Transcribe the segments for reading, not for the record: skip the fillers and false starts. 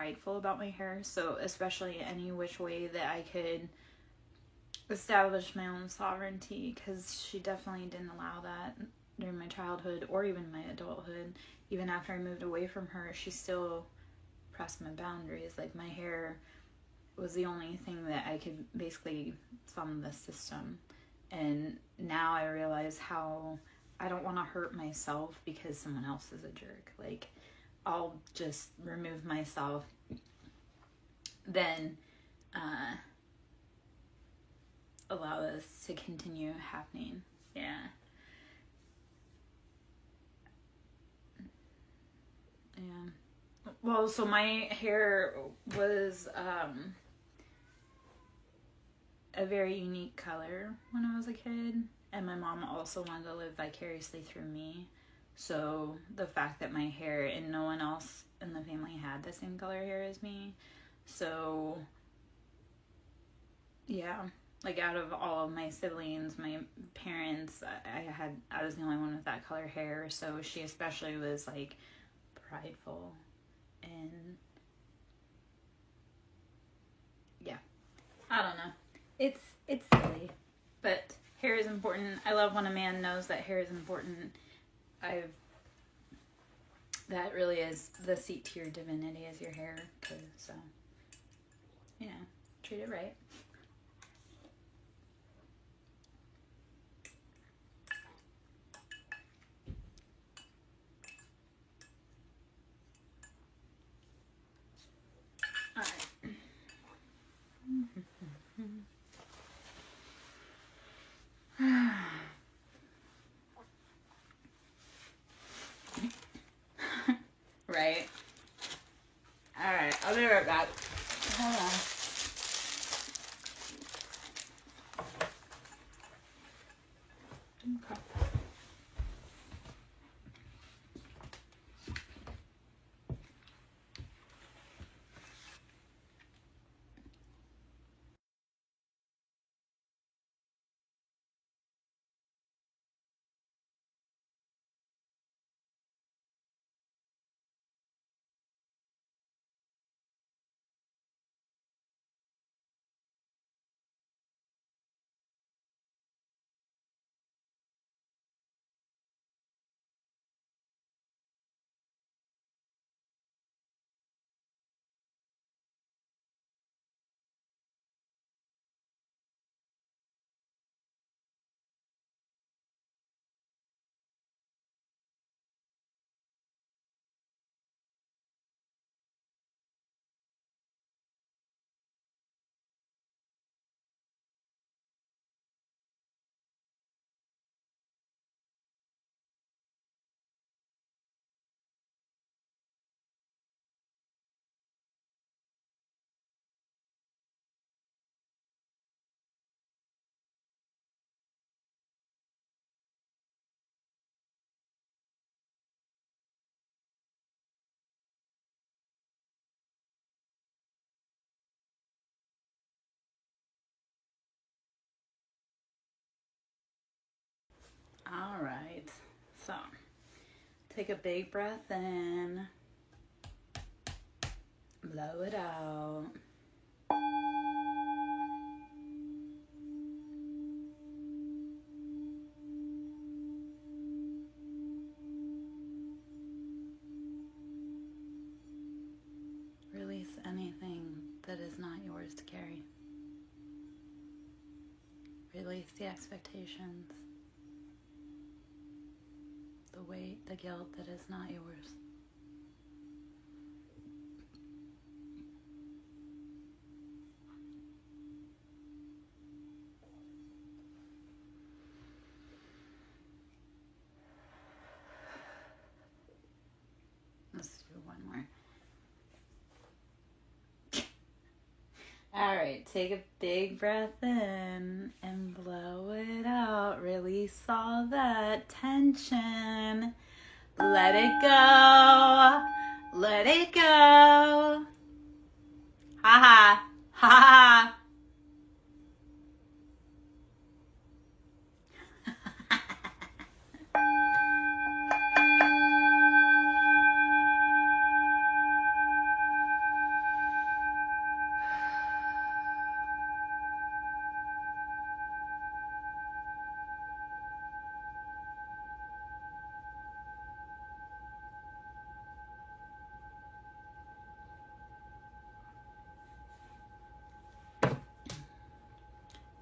prideful about my hair. So especially any which way that I could establish my own sovereignty, because she definitely didn't allow that during my childhood or even my adulthood. Even after I moved away from her, she still pressed my boundaries. Like, my hair was the only thing that I could basically thumb the system. And now I realize how I don't want to hurt myself because someone else is a jerk. Like, I'll just remove myself, then allow this to continue happening. Yeah. Well, so my hair was a very unique color when I was a kid, and my mom also wanted to live vicariously through me. So the fact that my hair, and no one else in the family had the same color hair as me, so yeah, like, out of all of my siblings, my parents, I was the only one with that color hair. So she especially was like prideful, and yeah, I don't know. It's silly, but hair is important. I love when a man knows that hair is important. That really is the seat to your divinity, is your hair. So, treat it right. All right. Right. All right, I'll be right back. Hold on. Okay. All right. So, take a big breath in. Blow it out. Release anything that is not yours to carry. Release the expectations, the weight, the guilt that is not yours. Let's do one more. All right, take a big breath in and blow it out. Release all that tension. Let it go. Let it go. Ha ha. Ha ha.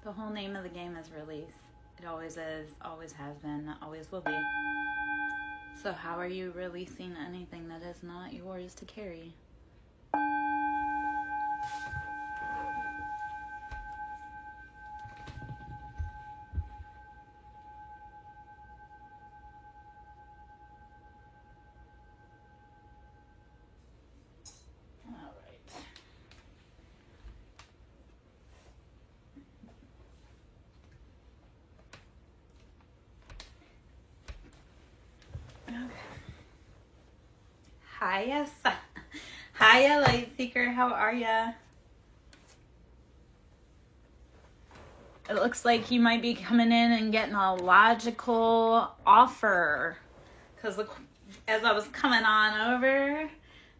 The whole name of the game is release. It always is, always has been, always will be. So how are you releasing anything that is not yours to carry? Hiya, hiya, Light Seeker. How are ya? It looks like you might be coming in and getting a logical offer. Because as I was coming on over,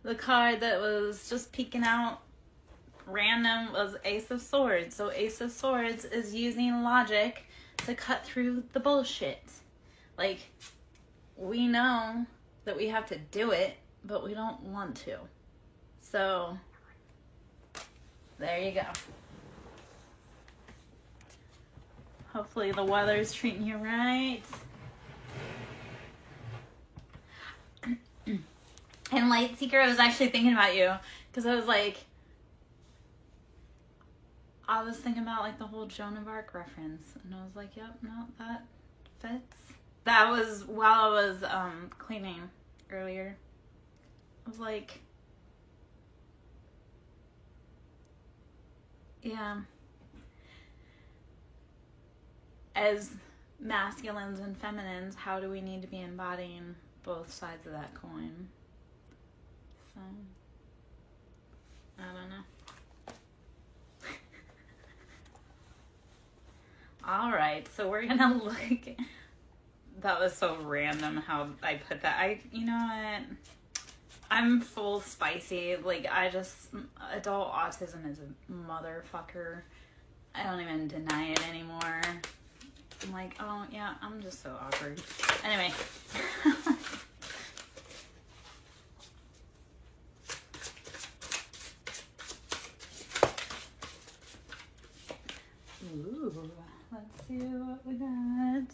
the card that was just peeking out random was Ace of Swords. So Ace of Swords is using logic to cut through the bullshit. Like, we know that we have to do it, but we don't want to. So, there you go. Hopefully the weather's treating you right. And Light Seeker, I was actually thinking about you. Because I was thinking about like the whole Joan of Arc reference. And I was like, yep, no, that fits. That was while I was cleaning earlier. I was like, yeah. As masculines and feminines, how do we need to be embodying both sides of that coin? So, I don't know. All right, so we're gonna look. That was so random how I put that. You know what? I'm full spicy. Like, adult autism is a motherfucker. I don't even deny it anymore. I'm like, oh, yeah, I'm just so awkward. Anyway. Ooh, let's see what we got.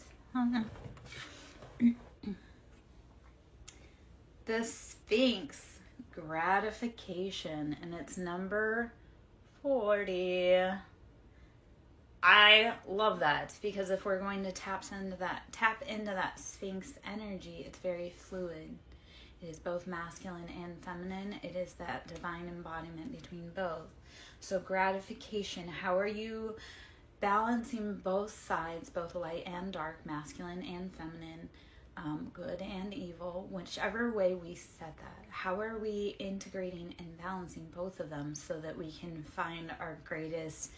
The Sphinx, gratification, and it's number 40. I love that because if we're going to tap into that Sphinx energy, it's very fluid. It is both masculine and feminine. It is that divine embodiment between both. So gratification, how are you balancing both sides, both light and dark, masculine and feminine, good and evil, whichever way we set that? How are we integrating and balancing both of them so that we can find our greatest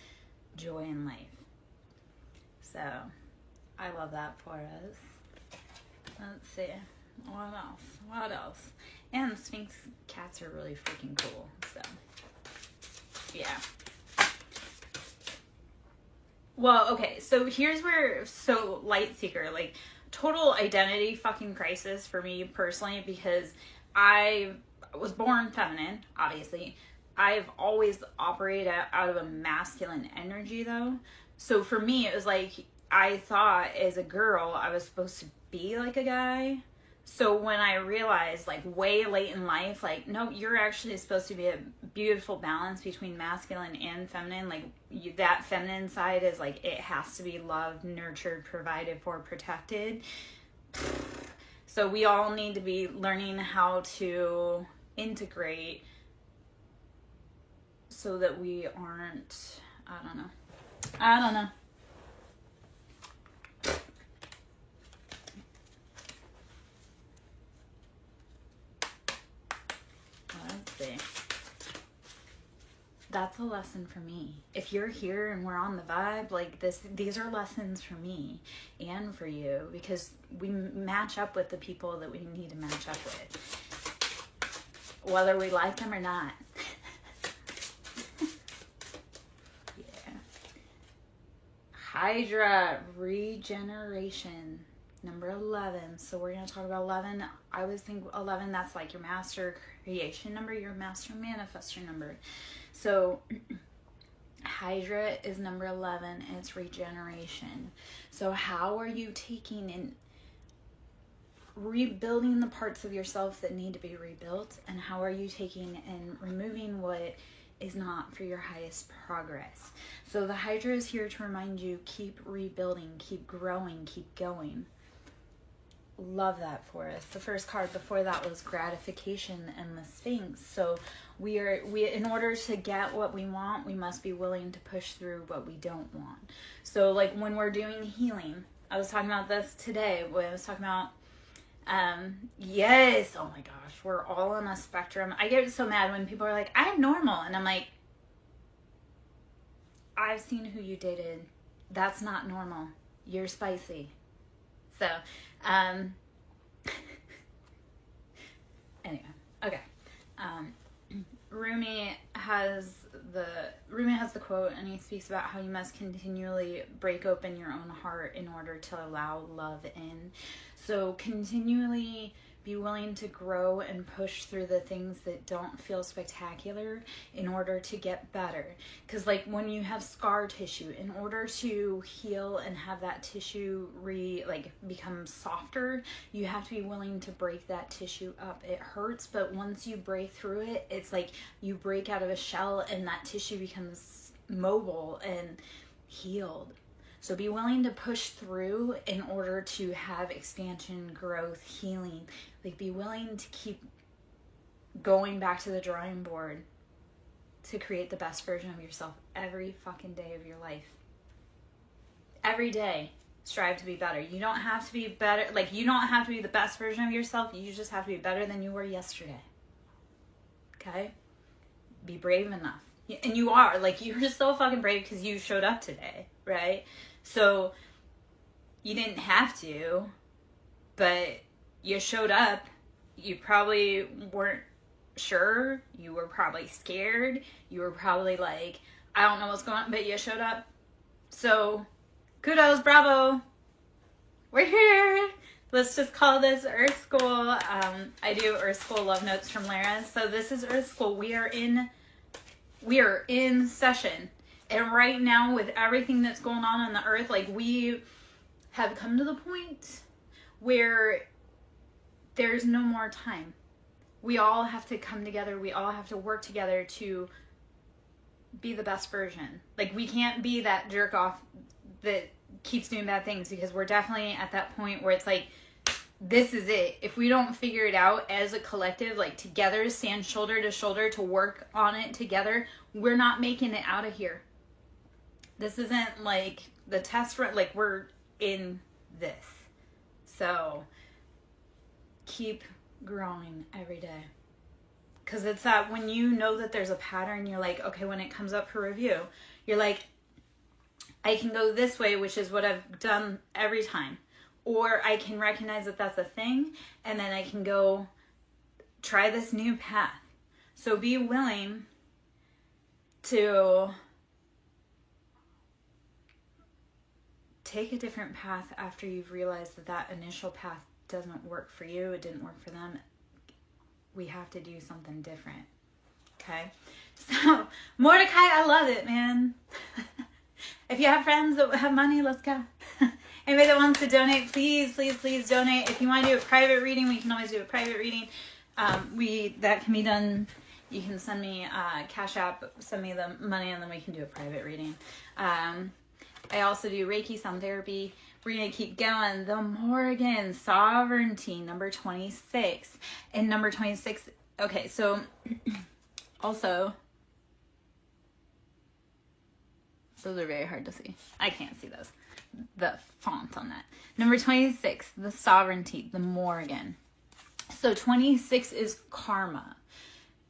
joy in life? So, I love that for us. Let's see. What else? And Sphinx cats are really freaking cool. So, yeah. Well, okay. So, here's where, Light Seeker, like, total identity fucking crisis for me personally, because I was born feminine, obviously. I've always operated out of a masculine energy, though. So for me, it was like, I thought as a girl, I was supposed to be like a guy. So when I realized, like, way late in life, like, no, you're actually supposed to be a beautiful balance between masculine and feminine. Like, that feminine side is, like, it has to be loved, nurtured, provided for, protected. So we all need to be learning how to integrate so that we aren't, I don't know. Let's see. That's a lesson for me. If you're here and we're on the vibe, like this, these are lessons for me and for you, because we match up with the people that we need to match up with, whether we like them or not. Hydra, regeneration, number 11. So we're going to talk about 11. I always think 11, that's like your master creation number, your master manifestor number. So Hydra is number 11, and it's regeneration. So how are you taking and rebuilding the parts of yourself that need to be rebuilt, and how are you taking and removing what is not for your highest progress? So the Hydra is here to remind you, keep rebuilding, keep growing, keep going. Love that for us. The first card before that was gratification and the Sphinx. So we in order to get what we want, we must be willing to push through what we don't want. So like when we're doing healing, I was talking about this today when I was talking about yes, oh my gosh, we're all on a spectrum. I get so mad when people are like, I'm normal, and I'm like, I've seen who you dated. That's not normal. You're spicy. So anyway, okay. Rumi has the quote, and he speaks about how you must continually break open your own heart in order to allow love in. So continually be willing to grow and push through the things that don't feel spectacular in order to get better. Because like when you have scar tissue, in order to heal and have that tissue become softer, you have to be willing to break that tissue up. It hurts, but once you break through it, it's like you break out of a shell and that tissue becomes mobile and healed. So be willing to push through in order to have expansion, growth, healing. Like be willing to keep going back to the drawing board to create the best version of yourself every fucking day of your life. Every day, strive to be better. You don't have to be better. Like you don't have to be the best version of yourself. You just have to be better than you were yesterday. Okay? Be brave enough. And you are. Like you're just so fucking brave because you showed up today, right? So you didn't have to, but you showed up. You probably weren't sure. You were probably scared. You were probably like, I don't know what's going on, but you showed up. So kudos, bravo. We're here. Let's just call this Earth School. I do Earth School love notes from Lara. So this is Earth School. We are in session. And right now, with everything that's going on the earth, like we have come to the point where there's no more time. We all have to come together. We all have to work together to be the best version. Like we can't be that jerk off that keeps doing bad things, because we're definitely at that point where it's like, this is it. If we don't figure it out as a collective, like together, stand shoulder to shoulder to work on it together, we're not making it out of here. This isn't like the test run, like we're in this. So keep growing every day. Because it's that when you know that there's a pattern, you're like, okay, when it comes up for review, you're like, I can go this way, which is what I've done every time. Or I can recognize that that's a thing, and then I can go try this new path. So be willing to take a different path after you've realized that that initial path doesn't work for you. It didn't work for them. We have to do something different. Okay? So, Mordecai, I love it, man. If you have friends that have money, let's go. Anybody that wants to donate, please, please, please donate. If you want to do a private reading, we can always do a private reading. That can be done. You can send me Cash App, send me the money, and then we can do a private reading. I also do Reiki, sound therapy. We're going to keep going. The Morgan, Sovereignty, number 26. And number 26, okay, so also, those are very hard to see. I can't see those. The font on that. Number 26, the Sovereignty, the Morgan. So 26 is karma.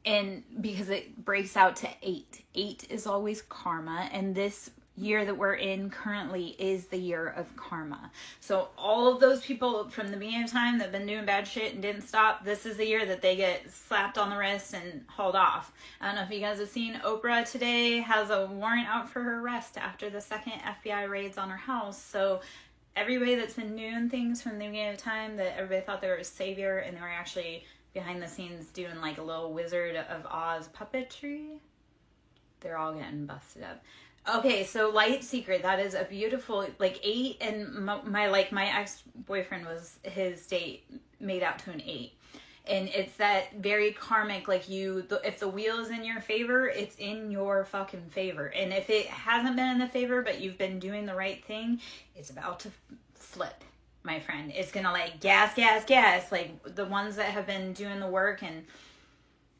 And because it breaks out to 8. 8 is always karma. And this year that we're in currently is the year of karma. So all of those people from the beginning of time that have been doing bad shit and didn't stop, this is the year that they get slapped on the wrist and hauled off. I don't know if you guys have seen, Oprah today has a warrant out for her arrest after the second FBI raids on her house. So everybody that's been doing things from the beginning of time that everybody thought they were a savior, and they were actually behind the scenes doing like a little Wizard of Oz puppetry, they're all getting busted up. Okay, so Light Seeker, that is a beautiful, like 8, and my ex-boyfriend was, his date made out to an 8. And it's that very karmic, like if the wheel is in your favor, it's in your fucking favor. And if it hasn't been in the favor, but you've been doing the right thing, it's about to flip, my friend. It's gonna like gas, gas, gas. Like the ones that have been doing the work and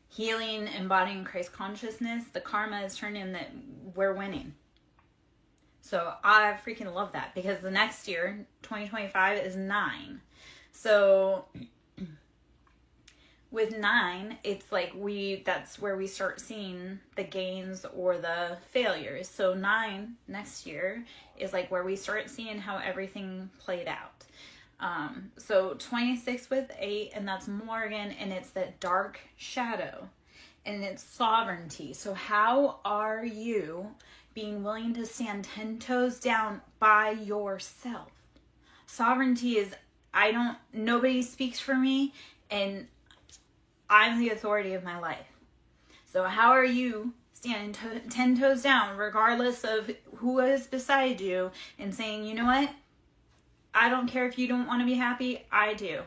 healing, embodying Christ consciousness, the karma is turning that we're winning. So I freaking love that, because the next year, 2025, is 9. So with 9, it's like that's where we start seeing the gains or the failures. So 9 next year is like where we start seeing how everything played out. So 26 with 8, and that's Morgan, and it's that dark shadow, and it's sovereignty. So how are you being willing to stand 10 toes down by yourself? Sovereignty is, nobody speaks for me, and I'm the authority of my life. So how are you standing 10 toes down, regardless of who is beside you, and saying, you know what? I don't care if you don't want to be happy. I do.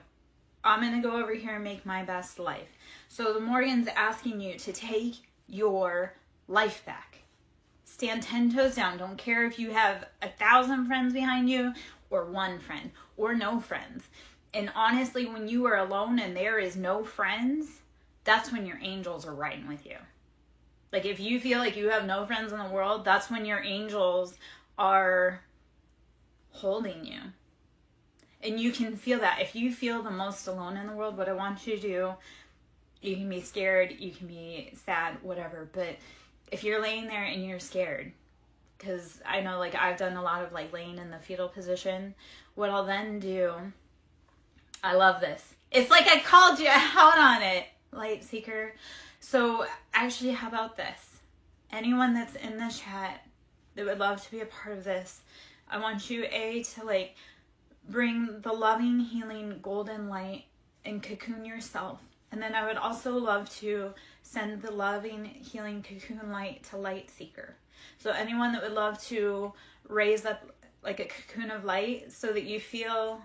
I'm going to go over here and make my best life. So the Morgan's asking you to take your life back. Stand 10 toes down. Don't care if you have 1,000 friends behind you, or one friend, or no friends. And honestly, when you are alone and there is no friends, that's when your angels are riding with you. Like if you feel like you have no friends in the world, that's when your angels are holding you. And you can feel that. If you feel the most alone in the world, what I want you to do, you can be scared, you can be sad, whatever. But if you're laying there and you're scared, because I know like I've done a lot of like laying in the fetal position, what I'll then do, I love this. It's like I called you out on it, Light Seeker. So actually, how about this? Anyone that's in the chat that would love to be a part of this, I want you, to like bring the loving, healing, golden light and cocoon yourself. And then I would also love to send the loving, healing cocoon light to Light Seeker. So anyone that would love to raise up like a cocoon of light so that you feel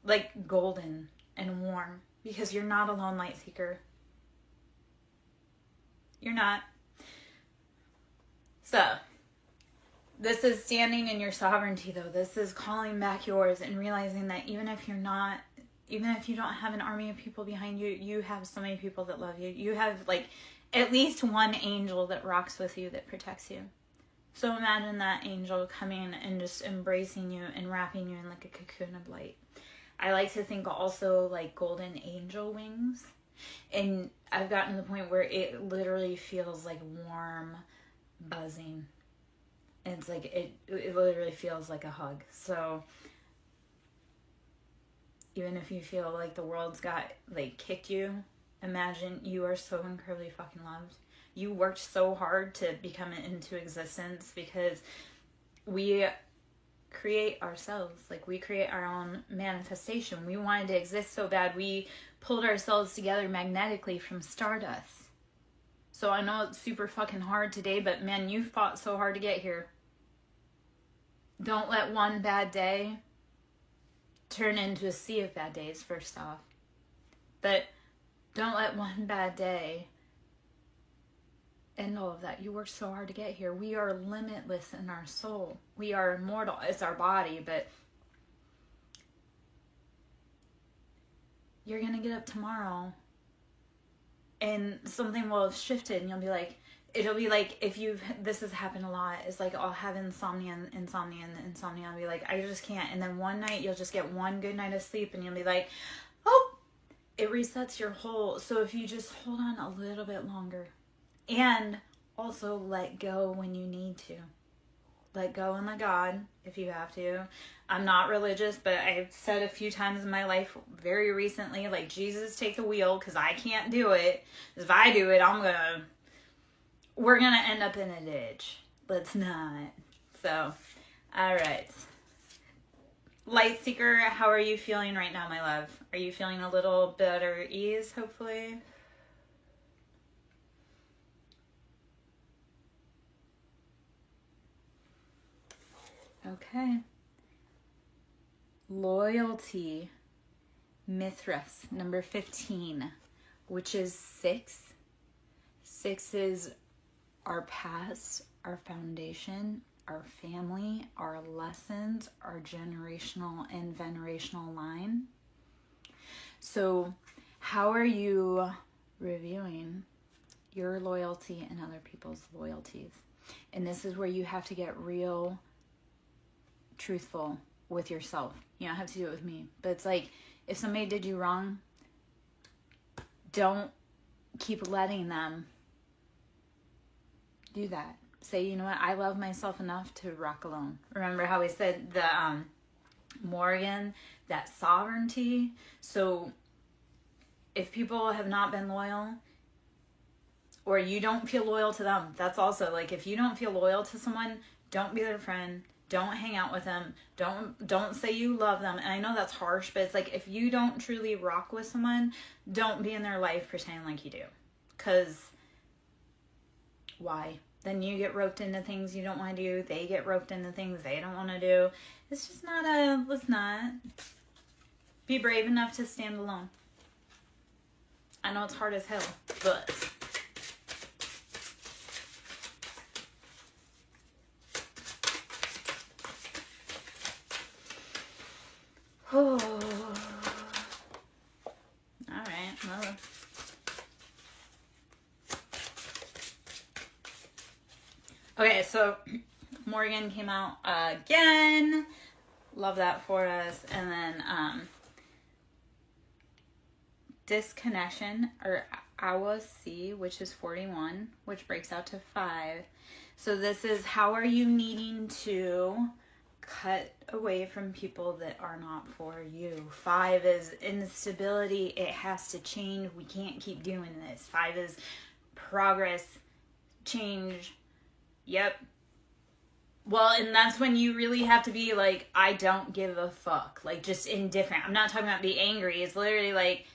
like golden and warm, because you're not alone, Light Seeker. You're not. So this is standing in your sovereignty, though. This is calling back yours and realizing that even if you don't have an army of people behind you, you have so many people that love you. You have like at least one angel that rocks with you, that protects you. So imagine that angel coming and just embracing you and wrapping you in like a cocoon of light. I like to think also like golden angel wings. And I've gotten to the point where it literally feels like warm buzzing. And it's like, it literally feels like a hug. So even if you feel like the world's got, like, kicked you, imagine you are so incredibly fucking loved. You worked so hard to become it into existence, because we create ourselves. Like, we create our own manifestation. We wanted to exist so bad. We pulled ourselves together magnetically from stardust. So I know it's super fucking hard today, but man, you fought so hard to get here. Don't let one bad day turn into a sea of bad days, first off. But don't let one bad day end all of that. You worked so hard to get here. We are limitless in our soul. We are immortal. It's our body, but you're going to get up tomorrow and something will have shifted, and you'll be like, it'll be like, this has happened a lot, it's like I'll have insomnia, I'll be like, I just can't. And then one night you'll just get one good night of sleep and you'll be like, oh, it resets your whole. So if you just hold on a little bit longer, and also let go when you need to. Let go and let God if you have to. I'm not religious, but I've said a few times in my life very recently, like, Jesus, take the wheel, because I can't do it. If I do it, we're gonna end up in a ditch. Let's not. So, alright. Light Seeker, how are you feeling right now, my love? Are you feeling a little better ease, hopefully? Okay. Loyalty. Mithras, number 15, which is 6. 6 is our past, our foundation, our family, our lessons, our generational and venerational line. So how are you reviewing your loyalty and other people's loyalties? And this is where you have to get real truthful with yourself. You don't have to do it with me, but it's like, if somebody did you wrong, don't keep letting them do that. Say, you know what, I love myself enough to rock alone. Remember how we said the Morgan, that sovereignty. So if people have not been loyal, or you don't feel loyal to them, that's also like, if you don't feel loyal to someone, don't be their friend. Don't hang out with them. Don't say you love them. And I know that's harsh, but it's like, if you don't truly rock with someone, don't be in their life pretending like you do. Because why? Then you get roped into things you don't want to do. They get roped into things they don't want to do. It's just not let's not. Be brave enough to stand alone. I know it's hard as hell, but... Oh. All right. Well. Okay, so Morgan came out again. Love that for us. And then disconnection, or AWC, which is 41, which breaks out to 5. So this is, how are you needing to cut away from people that are not for you. 5 is instability. It has to change. We can't keep doing this. 5 is progress, change. Yep. Well, and that's when you really have to be like, I don't give a fuck. Like, just indifferent. I'm not talking about be angry. It's literally like,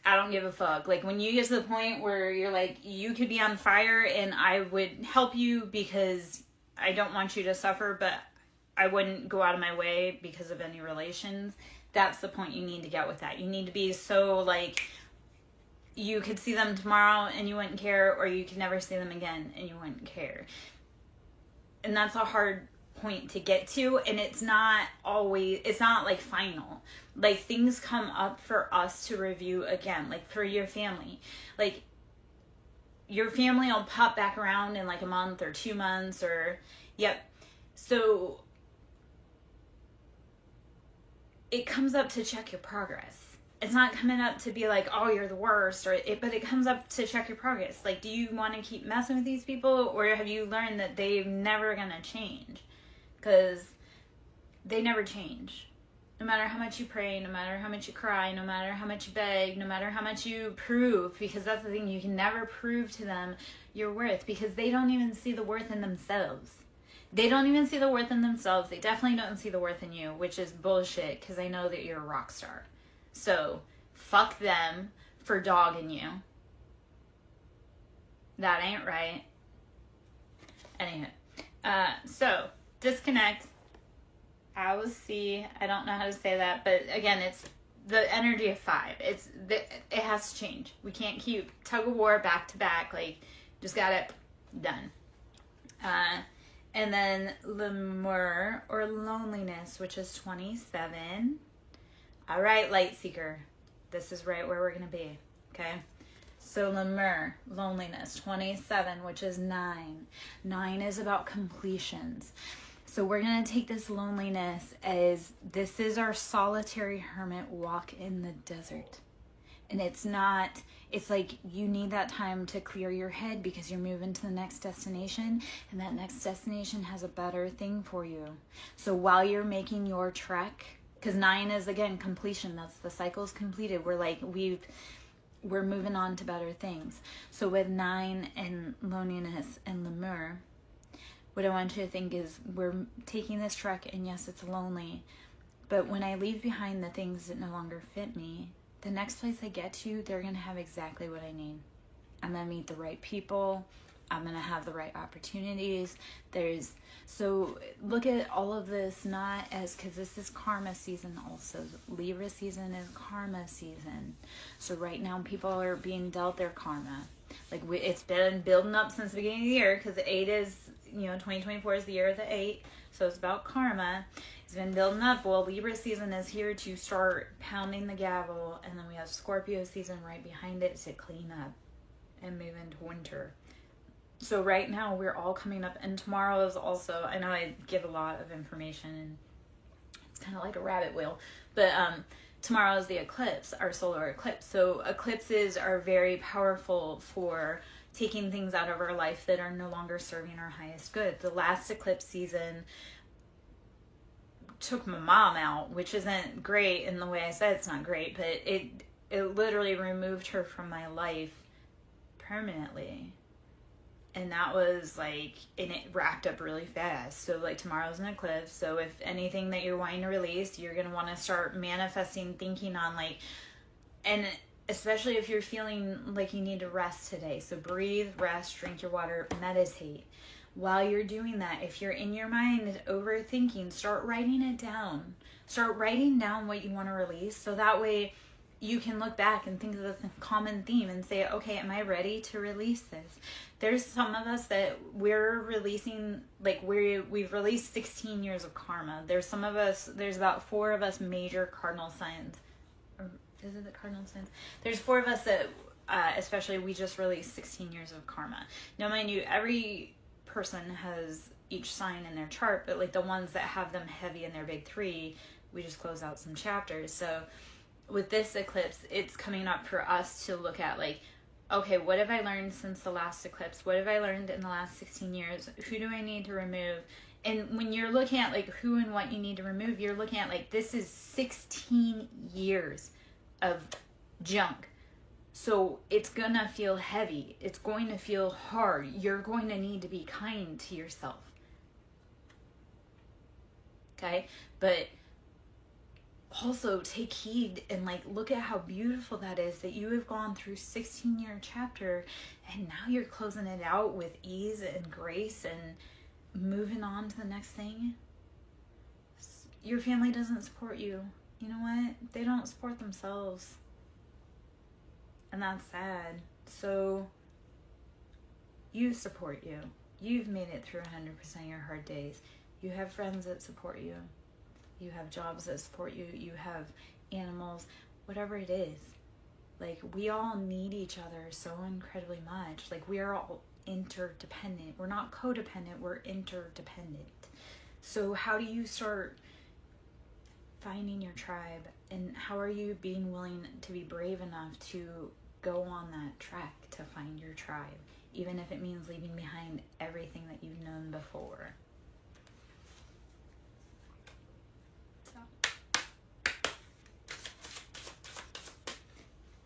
I don't give a fuck. Like, when you get to the point where you're like, you could be on fire and I would help you because I don't want you to suffer, but I wouldn't go out of my way because of any relations. That's the point you need to get with that. You need to be so, like, you could see them tomorrow and you wouldn't care, or you could never see them again and you wouldn't care. And that's a hard point to get to, and it's not always, it's not like final. Like, things come up for us to review again, like for your family. Like, your family will pop back around in like a month or 2 months, or, yep. So it comes up to check your progress. It's not coming up to be like, oh, you're the worst, but it comes up to check your progress. Like, do you want to keep messing with these people, or have you learned that they're never going to change? Because they never change. No matter how much you pray, no matter how much you cry, no matter how much you beg, no matter how much you prove, because that's the thing, you can never prove to them your worth, because they don't even see the worth in themselves. They don't even see the worth in themselves. They definitely don't see the worth in you, which is bullshit, because I know that you're a rock star. So, fuck them for dogging you. That ain't right. Anywho. So, disconnect. I will see. I don't know how to say that, but again, it's the energy of 5. It has to change. We can't keep tug of war back to back. Like, just got it done. And then l'amour, or loneliness, which is 27. All right, light seeker. This is right where we're going to be. Okay. So l'amour, loneliness, 27, which is 9. 9 is about completions. So we're going to take this loneliness as, this is our solitary hermit walk in the desert. And it's like you need that time to clear your head because you're moving to the next destination, and that next destination has a better thing for you. So while you're making your trek, because 9 is, again, completion. That's the cycle's completed. We're moving on to better things. So with 9 and loneliness and l'amour, what I want you to think is, we're taking this trek, and yes, it's lonely, but when I leave behind the things that no longer fit me, the next place I get to, they're going to have exactly what I need. I'm going to meet the right people. I'm going to have the right opportunities. So look at all of this not as, because this is karma season also. Libra season is karma season. So right now people are being dealt their karma. Like it's been building up since the beginning of the year, because the 8 is, 2024 is the year of the 8. So it's about karma. It's been building up. Well, Libra season is here to start pounding the gavel. And then we have Scorpio season right behind it to clean up and move into winter. So right now we're all coming up, and tomorrow is also, I know I give a lot of information and it's kind of like a rabbit wheel, but tomorrow is the eclipse, our solar eclipse. So eclipses are very powerful for taking things out of our life that are no longer serving our highest good. The last eclipse season took my mom out, which isn't great in the way I said it's not great, but it literally removed her from my life permanently. And that was like, and it wrapped up really fast. So like tomorrow's an eclipse. So if anything that you're wanting to release, you're going to want to start manifesting, thinking on like, and especially if you're feeling like you need to rest today. So breathe, rest, drink your water, meditate. While you're doing that, if you're in your mind overthinking, start writing it down. Start writing down what you want to release. So that way you can look back and think of the common theme and say, okay, am I ready to release this? There's some of us that we're releasing, like we've released 16 years of karma. There's some of us, there's about 4 of us major cardinal signs. Or is it the cardinal signs? There's 4 of us that, especially we just released 16 years of karma. Now mind you, every person has each sign in their chart, but like the ones that have them heavy in their big 3, we just close out some chapters. So with this eclipse, it's coming up for us to look at like, okay, what have I learned since the last eclipse? What have I learned in the last 16 years? Who do I need to remove? And when you're looking at like who and what you need to remove, you're looking at like, this is 16 years of junk. So it's gonna feel heavy. It's going to feel hard. You're going to need to be kind to yourself. Okay? But also take heed and like look at how beautiful that is, that you have gone through 16-year chapter and now you're closing it out with ease and grace and moving on to the next thing. Your family doesn't support you. You know what? They don't support themselves. And that's sad. So you support you. You've made it through 100% of your hard days. You have friends that support you. You have jobs that support you. You have animals, whatever it is. Like, we all need each other so incredibly much. Like, we are all interdependent. We're not codependent, we're interdependent. So how do you start finding your tribe? And how are you being willing to be brave enough to go on that track to find your tribe? Even if it means leaving behind everything that you've known before.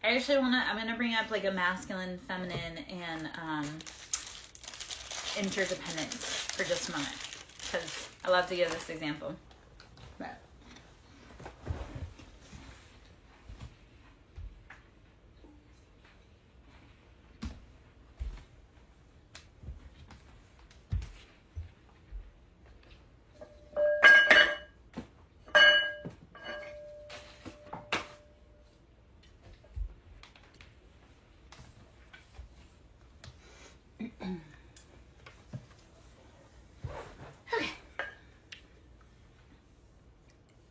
I actually I'm going to bring up like a masculine, feminine, and interdependence for just a moment. Because I love to give this example. But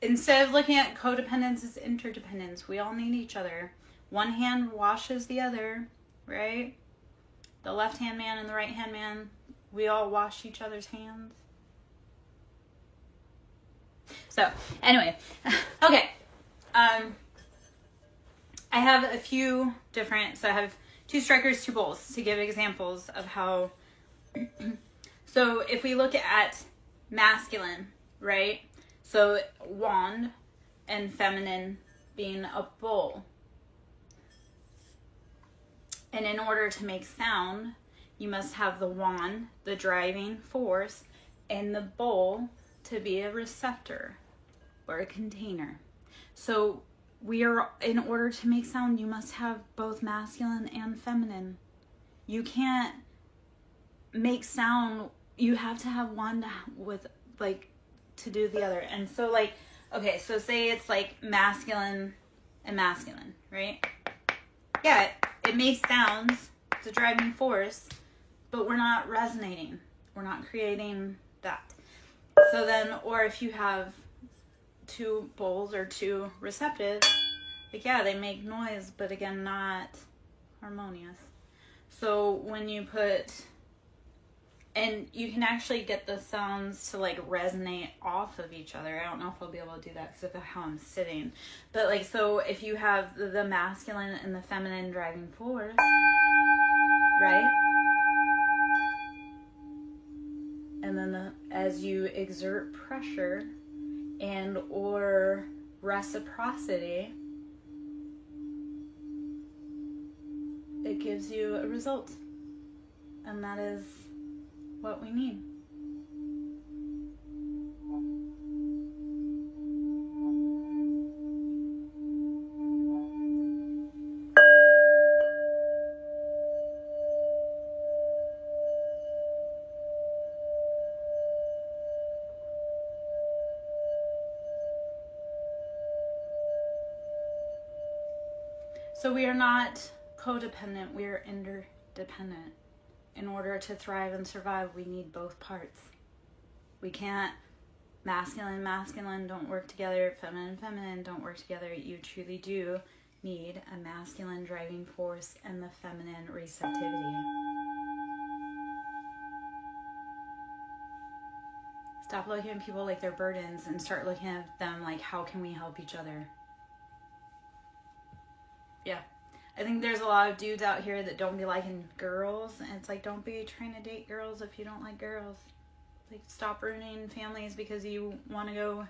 instead of looking at codependence as interdependence, we all need each other. One hand washes the other, right? The left-hand man and the right-hand man, we all wash each other's hands. So, anyway, okay. I have a few different, so I have 2 strikers, 2 bowls to give examples of how. So if we look at masculine, right? So wand and feminine being a bowl. And in order to make sound, you must have the wand, the driving force, and the bowl to be a receptor or a container. So in order to make sound, you must have both masculine and feminine. You can't make sound, you have to have one with like to do the other. And so like, okay, so say it's like masculine and masculine, right? Yeah, it makes sounds, it's a driving force, but we're not resonating. We're not creating that. So then, or if you have two poles or two receptive, like yeah, they make noise, but again, not harmonious. So when you put, and you can actually get the sounds to like resonate off of each other. I don't know if I'll be able to do that because of how I'm sitting. But like, so if you have the masculine and the feminine driving force, right? And then as you exert pressure and or reciprocity, it gives you a result. And that is what we need. So we are not codependent, we are interdependent. In order to thrive and survive, we need both parts. We can't, masculine don't work together, feminine don't work together. You truly do need a masculine driving force and the feminine receptivity. Stop looking at people like they're burdens and start looking at them like, how can we help each other? Yeah. I think there's a lot of dudes out here that don't be liking girls, and it's like, don't be trying to date girls if you don't like girls. Like, stop ruining families because you want to go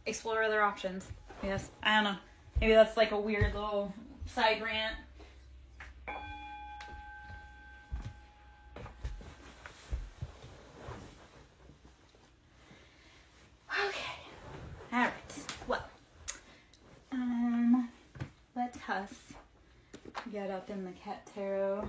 explore other options. Yes, I don't know. Maybe that's like a weird little side rant. Okay. All right. Well, let us get up in the cat tarot.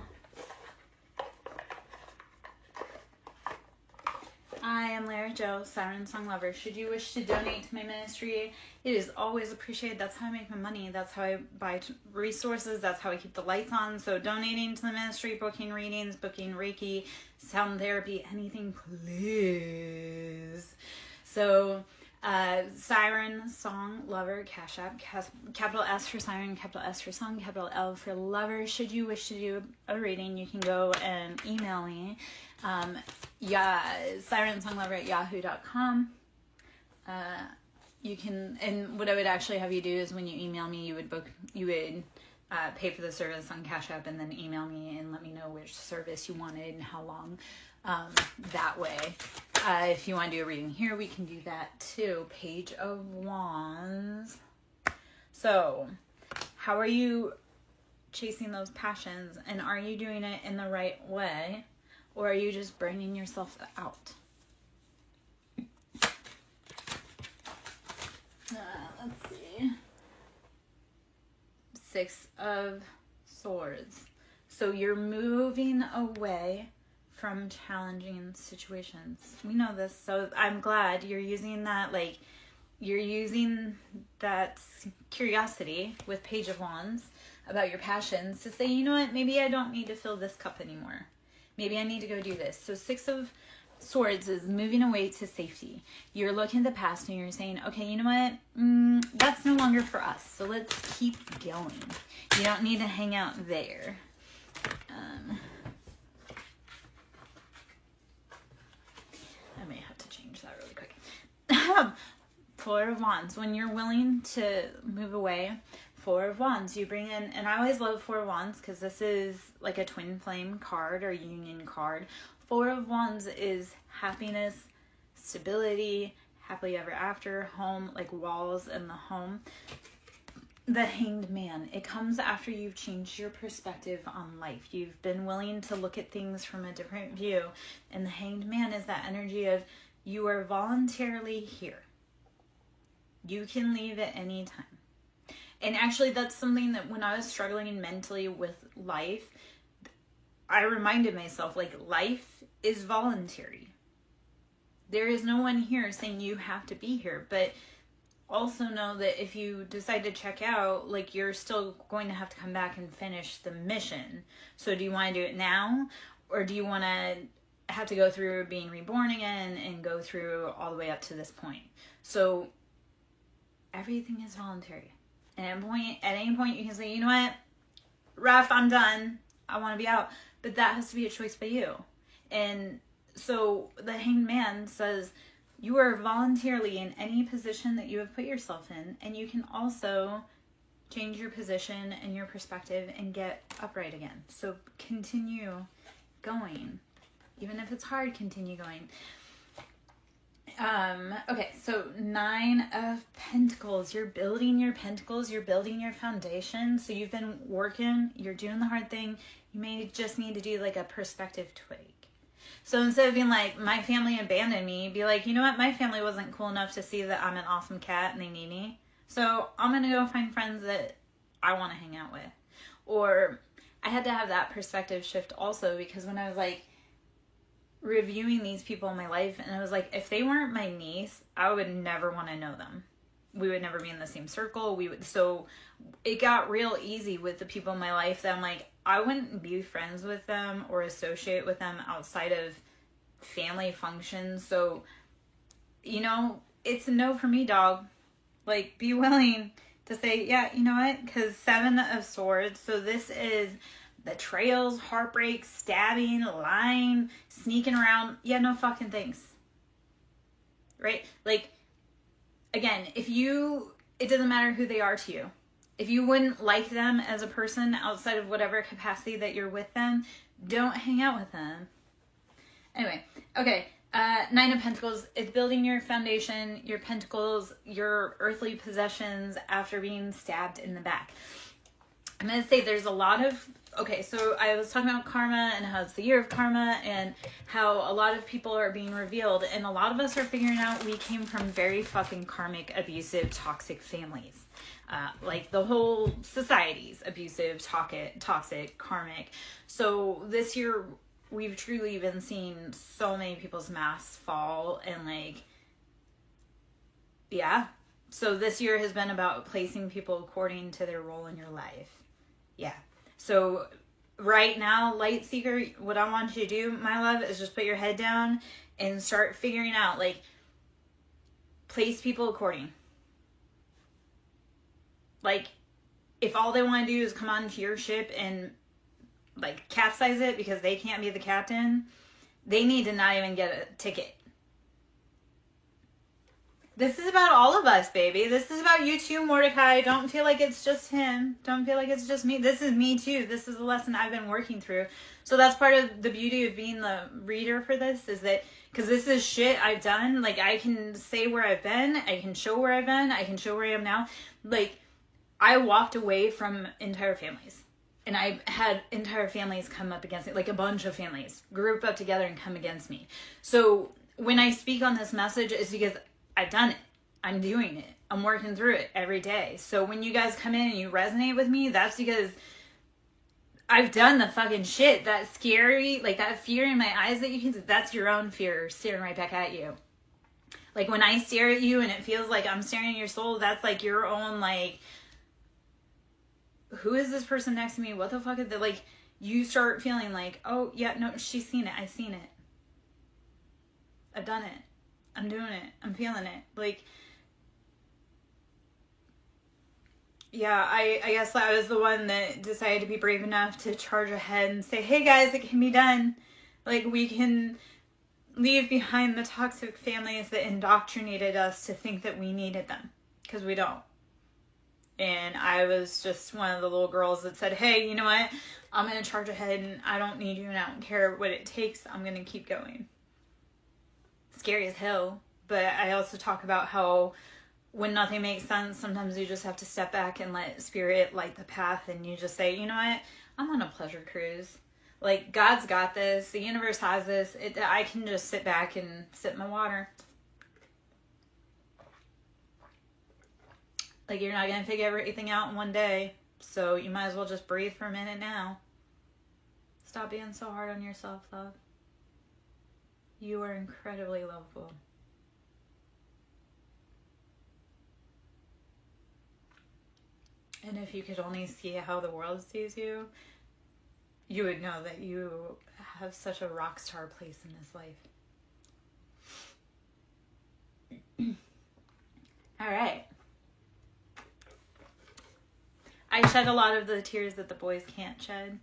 I am Lara Jo, SirenSong lover. Should you wish to donate to my ministry, it is always appreciated. That's how I make my money. That's how I buy resources. That's how I keep the lights on. So donating to the ministry, booking readings, booking Reiki, sound therapy, anything, please. So SirenSong lover, Cash App, capital S for Siren, capital S for Song, capital L for lover. Should you wish to do a reading, you can go and email me. SirenSonglover@yahoo.com. You can, and what I would actually have you do is when you email me, you would pay for the service on Cash App and then email me and let me know which service you wanted and how long. That way, if you want to do a reading here, we can do that too. Page of Wands. So, how are you chasing those passions, and are you doing it in the right way, or are you just burning yourself out? Let's see. Six of Swords. So you're moving away from challenging situations. We know this, so I'm glad you're using that, like, you're using that curiosity with Page of Wands about your passions to say, you know what, maybe I don't need to fill this cup anymore. Maybe I need to go do this. So Six of Swords is moving away to safety. You're looking at the past and you're saying, okay, you know what? That's no longer for us. So let's keep going. You don't need to hang out there. I may have to change that really quick. Four of Wands. When you're willing to move away, Four of Wands, you bring in, and I always love Four of Wands because this is like a twin flame card or union card. Four of Wands is happiness, stability, happily ever after, home, like walls in the home. The Hanged Man, it comes after you've changed your perspective on life. You've been willing to look at things from a different view. And the Hanged Man is that energy of you are voluntarily here. You can leave at any time. And actually, that's something that when I was struggling mentally with life, I reminded myself, like, life is voluntary. There is no one here saying you have to be here, but also know that if you decide to check out, like, you're still going to have to come back and finish the mission. So do you want to do it now, or do you want to have to go through being reborn again and go through all the way up to this point? So everything is voluntary. And at any point you can say, you know what, Ref, I'm done, I want to be out. But that has to be a choice by you. And so the Hanged Man says, you are voluntarily in any position that you have put yourself in, and you can also change your position and your perspective and get upright again. So continue going. Even if it's hard, continue going. Okay, so 9 of Pentacles. You're building your pentacles. You're building your foundation. So you've been working. You're doing the hard thing. You may just need to do like a perspective tweak. So instead of being like, my family abandoned me, be like, you know what? My family wasn't cool enough to see that I'm an awesome cat and they need me. So I'm going to go find friends that I want to hang out with. Or I had to have that perspective shift also, because when I was like reviewing these people in my life, and I was like, if they weren't my niece, I would never want to know them. We would never be in the same circle. So it got real easy with the people in my life that I'm like, I wouldn't be friends with them or associate with them outside of family functions. So, you know, it's a no for me, dog. Like, be willing to say, yeah, you know what? Because 7 of Swords. So this is betrayals, heartbreak, stabbing, lying, sneaking around. Yeah, no fucking thanks. Right? Like, again, it doesn't matter who they are to you. If you wouldn't like them as a person outside of whatever capacity that you're with them, don't hang out with them. Anyway, okay. 9 of Pentacles, it's building your foundation, your pentacles, your earthly possessions after being stabbed in the back. I'm going to say there's a lot of... Okay, so I was talking about karma and how it's the year of karma and how a lot of people are being revealed, and a lot of us are figuring out we came from very fucking karmic, abusive, toxic families. Like the whole society's abusive, toxic, karmic. So this year we've truly been seeing so many people's masks fall, and like, yeah. So this year has been about placing people according to their role in your life. Yeah. So right now, Light Seeker, what I want you to do, my love, is just put your head down and start figuring out, like, place people according. Like, if all they want to do is come onto your ship and, like, capsize it because they can't be the captain, they need to not even get a ticket. This is about all of us, baby. This is about you too, Mordecai. Don't feel like it's just him. Don't feel like it's just me. This is me too. This is a lesson I've been working through. So that's part of the beauty of being the reader for this, is that, because this is shit I've done. Like, I can say where I've been. I can show where I've been. I can show where I am now. Like, I walked away from entire families. And I had entire families come up against me. Like, a bunch of families group up together and come against me. So when I speak on this message, it's because I've done it. I'm doing it. I'm working through it every day. So when you guys come in and you resonate with me, that's because I've done the fucking shit. That scary, like that fear in my eyes that you can see, that's your own fear staring right back at you. Like when I stare at you and it feels like I'm staring at your soul, that's like your own, like, who is this person next to me? What the fuck is that? Like, you start feeling like, oh yeah, no, she's seen it. I've seen it. I've done it. I'm doing it. I'm feeling it. Like, yeah, I guess I was the one that decided to be brave enough to charge ahead and say, hey guys, it can be done. Like, we can leave behind the toxic families that indoctrinated us to think that we needed them, because we don't. And I was just one of the little girls that said, hey, you know what? I'm going to charge ahead and I don't need you and I don't care what it takes. I'm going to keep going. Scary as hell. But I also talk about how when nothing makes sense, sometimes you just have to step back and let spirit light the path, and you just say, you know what? I'm on a pleasure cruise. Like, God's got this. The universe has this. I can just sit back and sip my water. Like, you're not going to figure everything out in one day. So you might as well just breathe for a minute now. Stop being so hard on yourself, love. You are incredibly lovable. And if you could only see how the world sees you, you would know that you have such a rock star place in this life. All right. I shed a lot of the tears that the boys can't shed.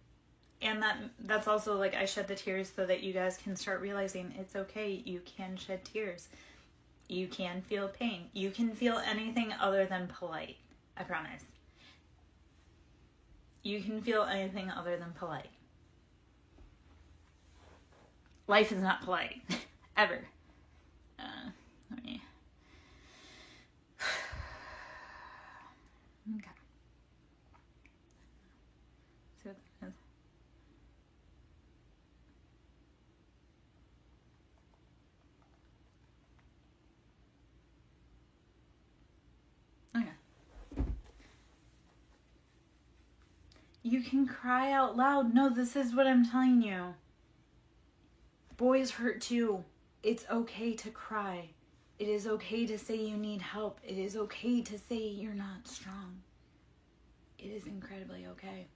And that's also like I shed the tears so that you guys can start realizing it's okay. You can shed tears. You can feel pain. You can feel anything other than polite. I promise. You can feel anything other than polite. Life is not polite. Ever. Let me... Okay. See what that is. Okay. You can cry out loud. No, this is what I'm telling you. Boys hurt too. It's okay to cry. It is okay to say you need help. It is okay to say you're not strong. It is incredibly okay.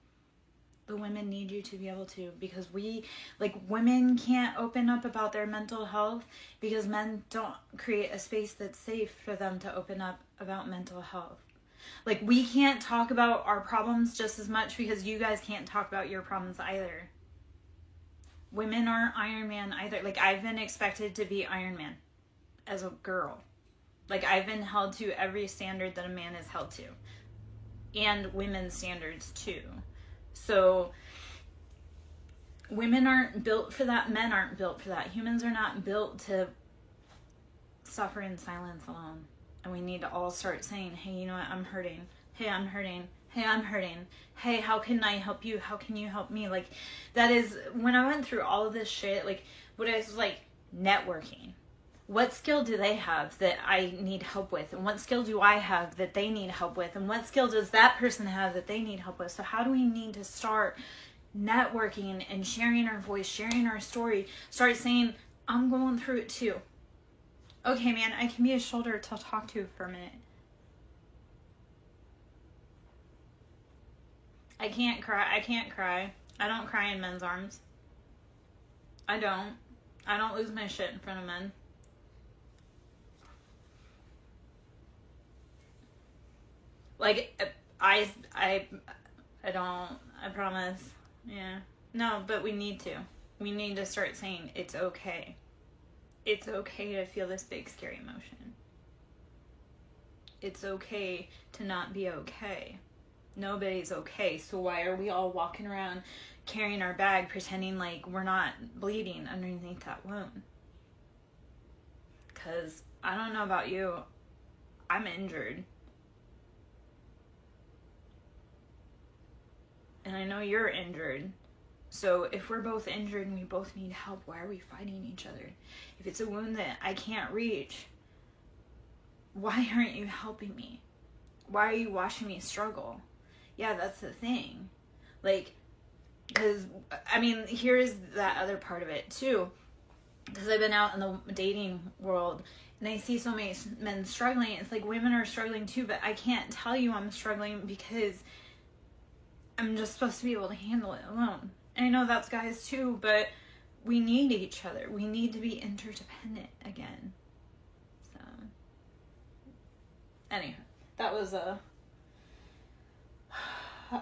The women need you to be able to, because women can't open up about their mental health because men don't create a space that's safe for them to open up about mental health. Like, we can't talk about our problems just as much because you guys can't talk about your problems either. Women aren't Iron Man either. Like, I've been expected to be Iron Man as a girl. Like, I've been held to every standard that a man is held to. And women's standards too. So, women aren't built for that. Men aren't built for that. Humans are not built to suffer in silence alone. And we need to all start saying, hey, you know what? I'm hurting. Hey, I'm hurting. Hey, I'm hurting. Hey, how can I help you? How can you help me? Like, that is, when I went through all of this shit, like, what I was like, networking. What skill do they have that I need help with? And what skill do I have that they need help with? And what skill does that person have that they need help with? So how do we need to start networking and sharing our voice, sharing our story? Start saying, I'm going through it too. Okay, man, I can be a shoulder to talk to for a minute. I can't cry. I don't cry in men's arms. I don't lose my shit in front of men. Like, I don't, I promise. Yeah. No, but we need to. We need to start saying it's okay. It's okay to feel this big, scary emotion. It's okay to not be okay. Nobody's okay. So why are we all walking around carrying our bag, pretending like we're not bleeding underneath that wound? Because I don't know about you, I'm injured. And I know you're injured. So if we're both injured and we both need help, why are we fighting each other? If it's a wound that I can't reach, why aren't you helping me? Why are you watching me struggle? Yeah, that's the thing. Like, because, I mean, here's that other part of it too. Because I've been out in the dating world and I see so many men struggling. It's like women are struggling too, but I can't tell you I'm struggling because I'm just supposed to be able to handle it alone. And I know that's guys too, but we need each other. We need to be interdependent again. So, anyhow, that was a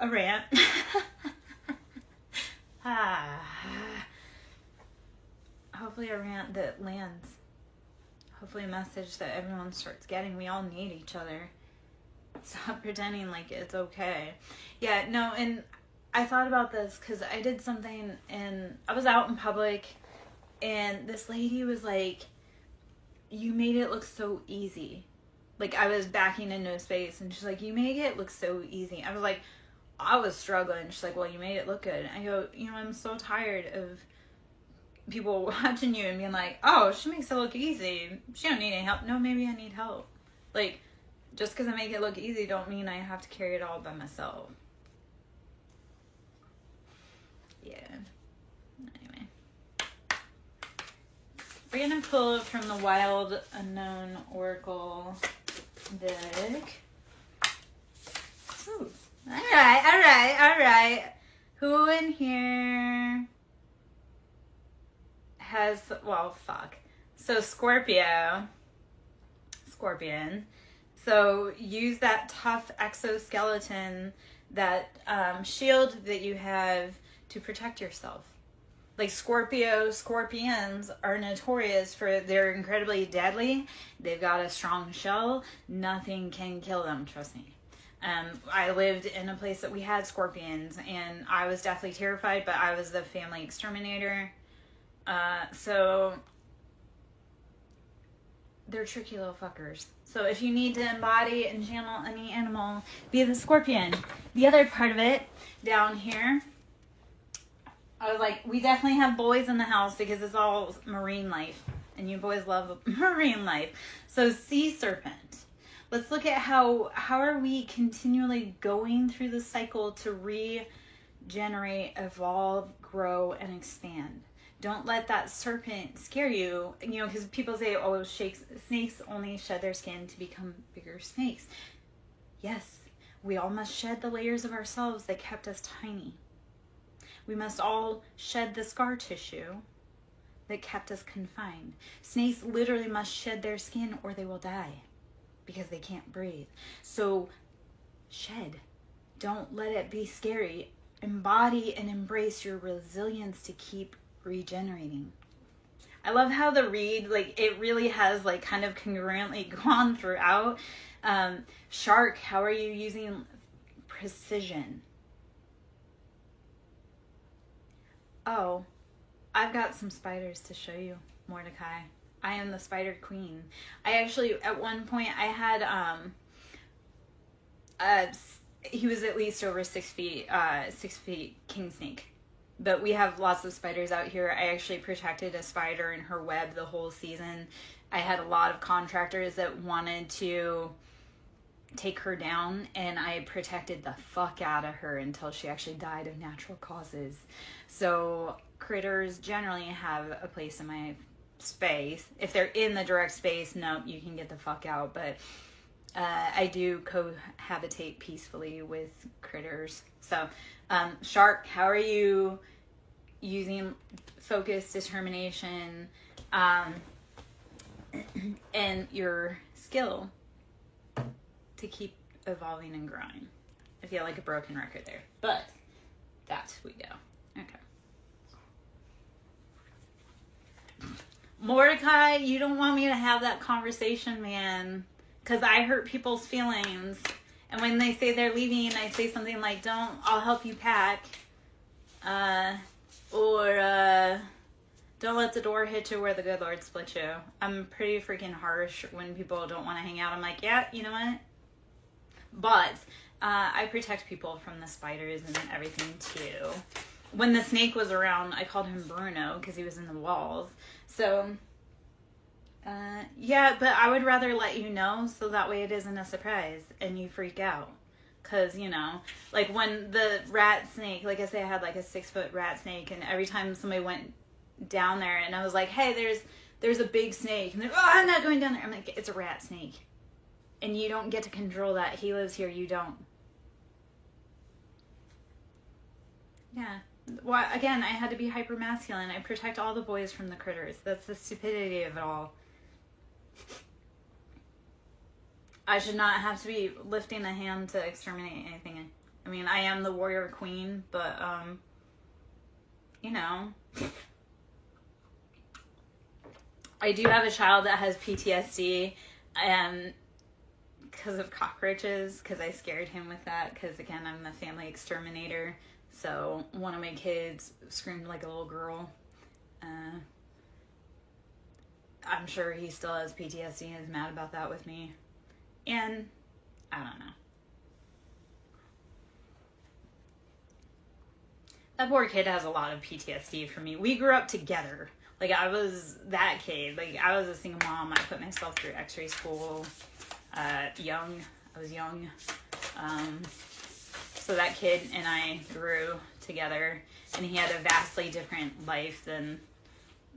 rant. Hopefully a rant that lands. Hopefully a message that everyone starts getting. We all need each other. Stop pretending like it's okay. Yeah, no, and I thought about this because I did something and I was out in public and this lady was like, you made it look so easy. Like, I was backing into a space and she's like, you made it look so easy. I was like, I was struggling. She's like, well, you made it look good. I go, you know, I'm so tired of people watching you and being like, oh, she makes it look easy. She don't need any help. No, maybe I need help. Like, just because I make it look easy don't mean I have to carry it all by myself. Yeah. We're going to pull from the Wild Unknown Oracle deck. Ooh. All right. Who in here has, well, fuck. So Scorpion. So use that tough exoskeleton, that shield that you have to protect yourself. Like scorpions are notorious for, they're incredibly deadly. They've got a strong shell. Nothing can kill them, trust me. I lived in a place that we had scorpions, and I was deathly terrified, but I was the family exterminator. So they're tricky little fuckers. So if you need to embody and channel any animal, be the scorpion. The other part of it, down here, I was like, we definitely have boys in the house because it's all marine life. And you boys love marine life. So sea serpent. Let's look at how are we continually going through the cycle to regenerate, evolve, grow, and expand. Don't let that serpent scare you. You know, because people say, oh, snakes only shed their skin to become bigger snakes. Yes, we all must shed the layers of ourselves that kept us tiny. We must all shed the scar tissue that kept us confined. Snakes literally must shed their skin or they will die because they can't breathe. So shed. Don't let it be scary. Embody and embrace your resilience to keep regenerating. I love how the read, like, it really has, like, kind of congruently gone throughout. Shark, how are you using precision? Oh, I've got some spiders to show you, Mordecai. I am the spider queen. I actually, at one point, I had, he was at least over 6 feet, 6 feet king snake. But we have lots of spiders out here. I actually protected a spider in her web the whole season. I had a lot of contractors that wanted to take her down, and I protected the fuck out of her until she actually died of natural causes. So critters generally have a place in my space. If they're in the direct space, no, you can get the fuck out. But I do cohabitate peacefully with critters. So shark, how are you using focus, determination, and your skill to keep evolving and growing? I feel like a broken record there, but that we go. Okay. Mordecai, you don't want me to have that conversation, man, because I hurt people's feelings. And when they say they're leaving, I say something like, I'll help you pack. Or don't let the door hit you where the good Lord split you. I'm pretty freaking harsh when people don't want to hang out. I'm like, yeah, you know what? But I protect people from the spiders and everything too. When the snake was around, I called him Bruno because he was in the walls. So, yeah, but I would rather let you know so that way it isn't a surprise and you freak out. Because, you know, like when the rat snake, like I say, I had like a 6-foot rat snake, and every time somebody went down there and I was like, hey, there's a big snake. And they're, oh, I'm not going down there. I'm like, it's a rat snake. And you don't get to control that. He lives here, you don't. Yeah. Well, again, I had to be hyper masculine. I protect all the boys from the critters. That's the stupidity of it all. I should not have to be lifting a hand to exterminate anything. I mean, I am the warrior queen, but, you know. I do have a child that has PTSD, and because of cockroaches, because I scared him with that, because, again, I'm the family exterminator. So one of my kids screamed like a little girl. I'm sure he still has PTSD and is mad about that with me. And I don't know. That poor kid has a lot of PTSD from me. We grew up together. Like, I was that kid. Like, I was a single mom. I put myself through x-ray school young. I was young. So that kid and I grew together, and he had a vastly different life than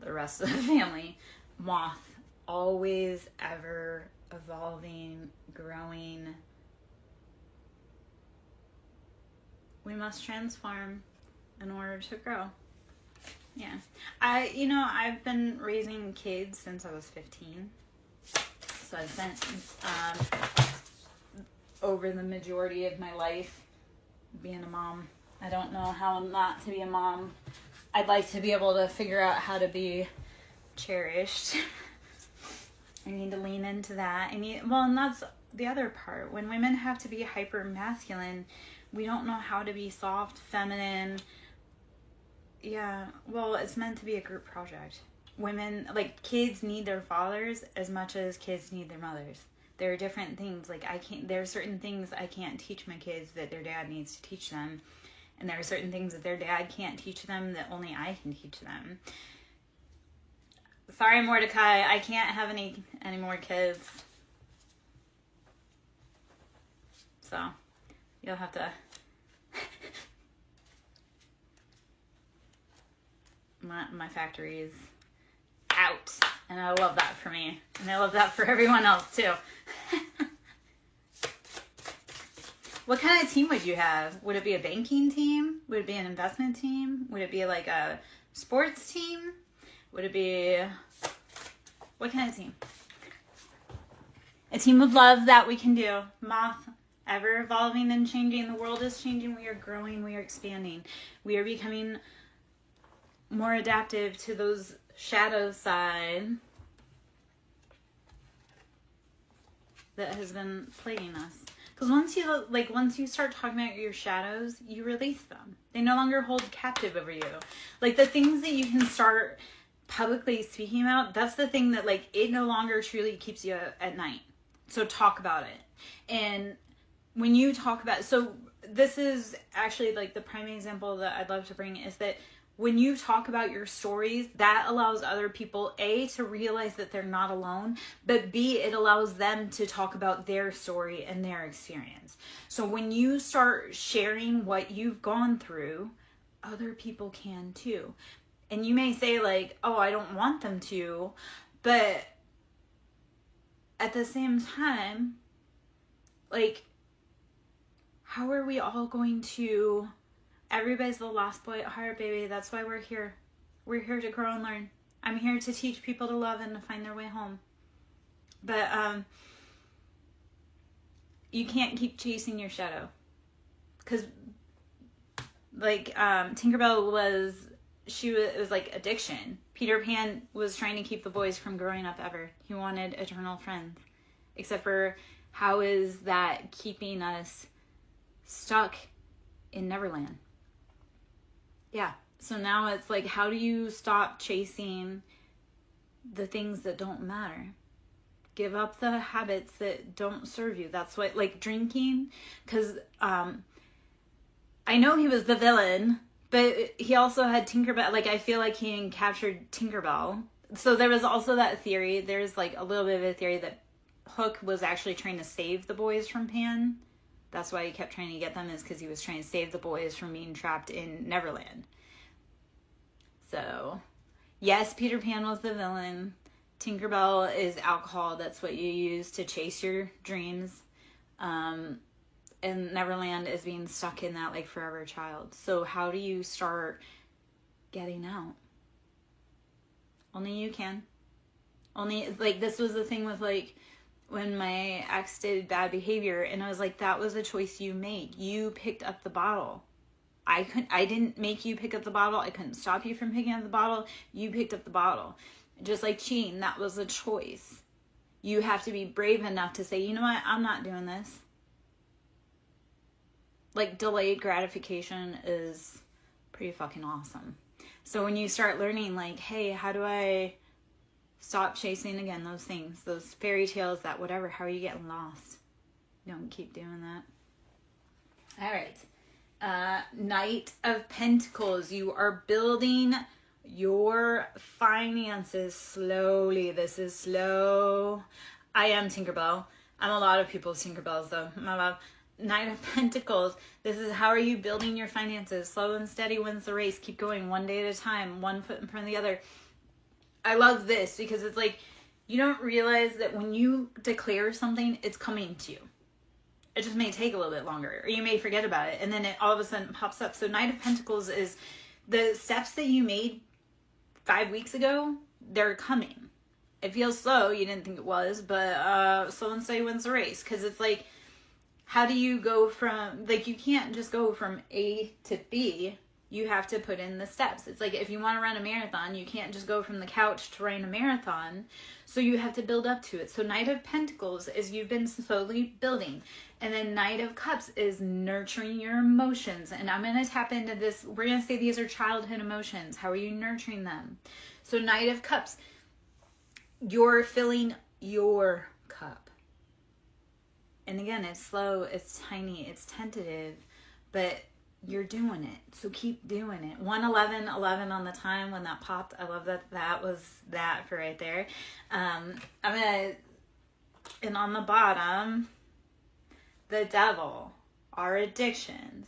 the rest of the family. moth, always ever evolving, growing. We must transform in order to grow. Yeah. I've been raising kids since I was 15. So I've spent over the majority of my life being a mom. I don't know how not to be a mom. I'd like to be able to figure out how to be cherished. I need to lean into that. And that's the other part. When women have to be hyper masculine, we don't know how to be soft, feminine. Yeah, well, it's meant to be a group project. Women, like, kids need their fathers as much as kids need their mothers. There are different things. Like, there are certain things I can't teach my kids that their dad needs to teach them. And there are certain things that their dad can't teach them that only I can teach them. Sorry, Mordecai, I can't have any more kids. So, you'll have to... my factory is out. And I love that for me. And I love that for everyone else, too. What kind of team would you have? Would it be a banking team? Would it be an investment team? Would it be like a sports team? Would it be... What kind of team? A team of love that we can do. Moth, ever evolving and changing. The world is changing. We are growing. We are expanding. We are becoming more adaptive to those shadow side that has been plaguing us. Because once you start talking about your shadows, you release them. They no longer hold captive over you. Like, the things that you can start publicly speaking about, that's the thing that, like, it no longer truly keeps you at night. So talk about it. And when you talk about, so this is actually, like, the prime example that I'd love to bring is that when you talk about your stories, that allows other people, A, to realize that they're not alone, but B, it allows them to talk about their story and their experience. So when you start sharing what you've gone through, other people can too. And you may say, like, oh, I don't want them to, but at the same time, like, how are we all going to... Everybody's the lost boy at heart, baby. That's why we're here. We're here to grow and learn. I'm here to teach people to love and to find their way home. But you can't keep chasing your shadow. Because, like, Tinkerbell it was like addiction. Peter Pan was trying to keep the boys from growing up ever. He wanted eternal friends. Except for, how is that keeping us stuck in Neverland? Yeah, so now it's like, how do you stop chasing the things that don't matter? Give up the habits that don't serve you. That's what, like, drinking, because I know he was the villain, but he also had Tinkerbell. Like, I feel like he captured Tinkerbell. So there was also that theory. There's, like, a little bit of a theory that Hook was actually trying to save the boys from Pan. That's why he kept trying to get them, is because he was trying to save the boys from being trapped in Neverland. So, yes, Peter Pan was the villain. Tinkerbell is alcohol. That's what you use to chase your dreams. And Neverland is being stuck in that, like, forever child. So how do you start getting out? Only you can. Only, like, this was the thing with, like, when my ex did bad behavior, and I was like, that was a choice you made. You picked up the bottle. I didn't make you pick up the bottle. I couldn't stop you from picking up the bottle. You picked up the bottle. Just like cheating, that was a choice. You have to be brave enough to say, you know what, I'm not doing this. Like, delayed gratification is pretty fucking awesome. So when you start learning, like, hey, how do I stop chasing, again, those things, those fairy tales, that whatever, how are you getting lost? Don't keep doing that. All right. Knight of Pentacles. You are building your finances slowly. This is slow. I am Tinkerbell. I'm a lot of people's Tinkerbells, though. My love. Knight of Pentacles. This is, how are you building your finances? Slow and steady wins the race. Keep going one day at a time, one foot in front of the other. I love this because it's like, you don't realize that when you declare something, it's coming to you. It just may take a little bit longer, or you may forget about it, and then it all of a sudden pops up. So Knight of Pentacles is the steps that you made 5 weeks ago, they're coming. It feels slow, you didn't think it was, but slow and steady wins the race. Because it's like, how do you go from, like, you can't just go from A to B. You have to put in the steps. It's like if you want to run a marathon, you can't just go from the couch to run a marathon. So you have to build up to it. So Knight of Pentacles is you've been slowly building. And then Knight of Cups is nurturing your emotions. And I'm going to tap into this. We're going to say these are childhood emotions. How are you nurturing them? So Knight of Cups, you're filling your cup. And again, it's slow, it's tiny, it's tentative, but you're doing it. So keep doing it. 111 on the time when that popped. I love that. That was that for right there. I'm going to, and on the bottom, the devil, our addictions.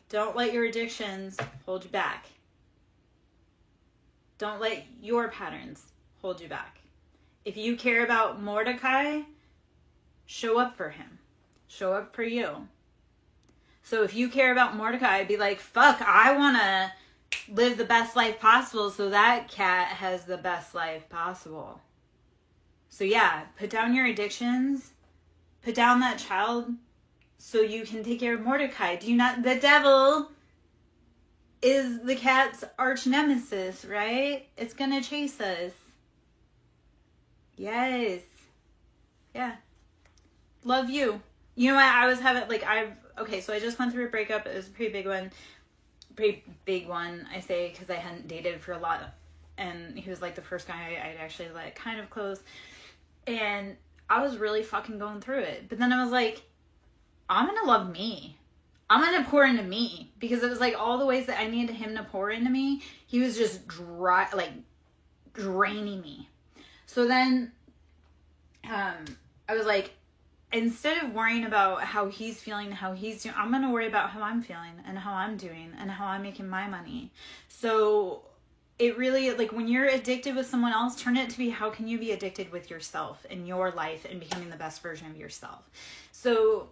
Don't let your addictions hold you back. Don't let your patterns hold you back. If you care about Mordecai, show up for him. Show up for you. So if you care about Mordecai, be like, fuck, I want to live the best life possible so that cat has the best life possible. So yeah, put down your addictions. Put down that child so you can take care of Mordecai. Do you not? The devil is the cat's arch nemesis, right? It's going to chase us. Yes. Yeah. Love you. You know what? I was having, like, okay, so I just went through a breakup. It was a pretty big one. Pretty big one, I say, because I hadn't dated for a lot. And he was, like, the first guy I'd actually, like, kind of close. And I was really fucking going through it. But then I was like, I'm going to love me. I'm going to pour into me. Because it was, like, all the ways that I needed him to pour into me, he was just draining me. So then I was like, instead of worrying about how he's feeling, how he's doing, I'm going to worry about how I'm feeling and how I'm doing and how I'm making my money. So it really, like, when you're addicted with someone else, turn it to be, how can you be addicted with yourself in your life and becoming the best version of yourself? So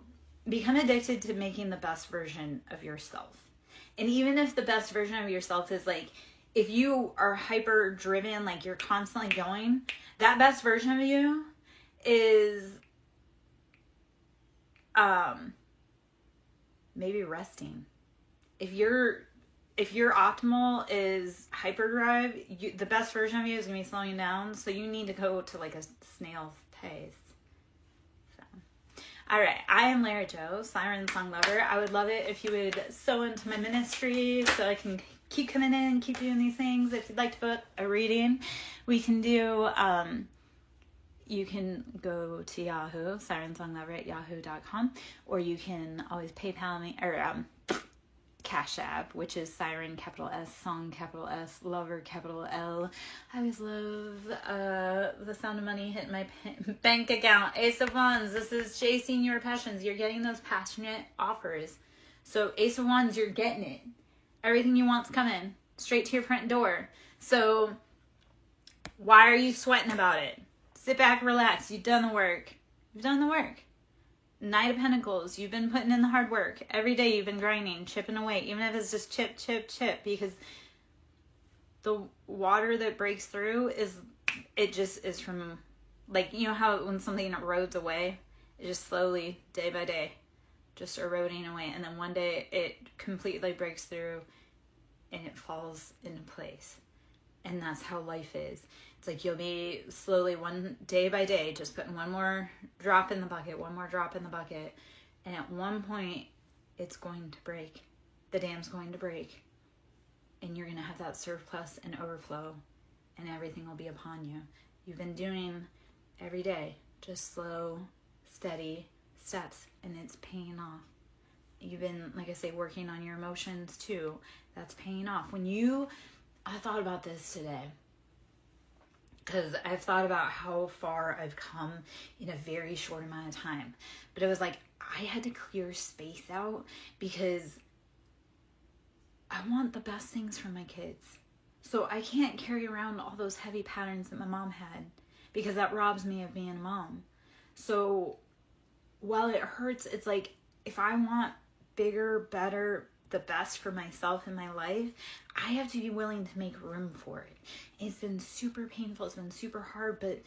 become addicted to making the best version of yourself. And even if the best version of yourself is like, if you are hyper driven, like you're constantly going, that best version of you is maybe resting. If your optimal is hyperdrive, the best version of you is going to be slowing down. So you need to go to like a snail's pace. So, all right. I am Lara Jo, SirenSong lover. I would love it if you would sew into my ministry so I can keep coming in, keep doing these things. If you'd like to book a reading, we can do, you can go to Yahoo, SirenSongLover@yahoo.com, or you can always PayPal me, or Cash App, which is Siren, capital S, Song, capital S, Lover, capital L. I always love the sound of money hitting my bank account. Ace of Wands, this is chasing your passions. You're getting those passionate offers. So Ace of Wands, you're getting it. Everything you want's coming straight to your front door. So why are you sweating about it? Sit back, relax. You've done the work. You've done the work. Knight of Pentacles. You've been putting in the hard work. Every day you've been grinding, chipping away. Even if it's just chip, chip, chip. Because the water that breaks through is from, like, you know how when something erodes away? It just slowly, day by day, just eroding away. And then one day it completely breaks through and it falls into place. And that's how life is. It's like you'll be slowly, one day by day, just putting one more drop in the bucket, one more drop in the bucket. And at one point, it's going to break. The dam's going to break. And you're going to have that surplus and overflow. And everything will be upon you. You've been doing every day, just slow, steady steps. And it's paying off. You've been, like I say, working on your emotions too. That's paying off. I thought about this today. Because I've thought about how far I've come in a very short amount of time. But it was like, I had to clear space out because I want the best things for my kids. So I can't carry around all those heavy patterns that my mom had, because that robs me of being a mom. So while it hurts, it's like, if I want bigger, better, the best for myself in my life, I have to be willing to make room for it. It's been super painful. It's been super hard, but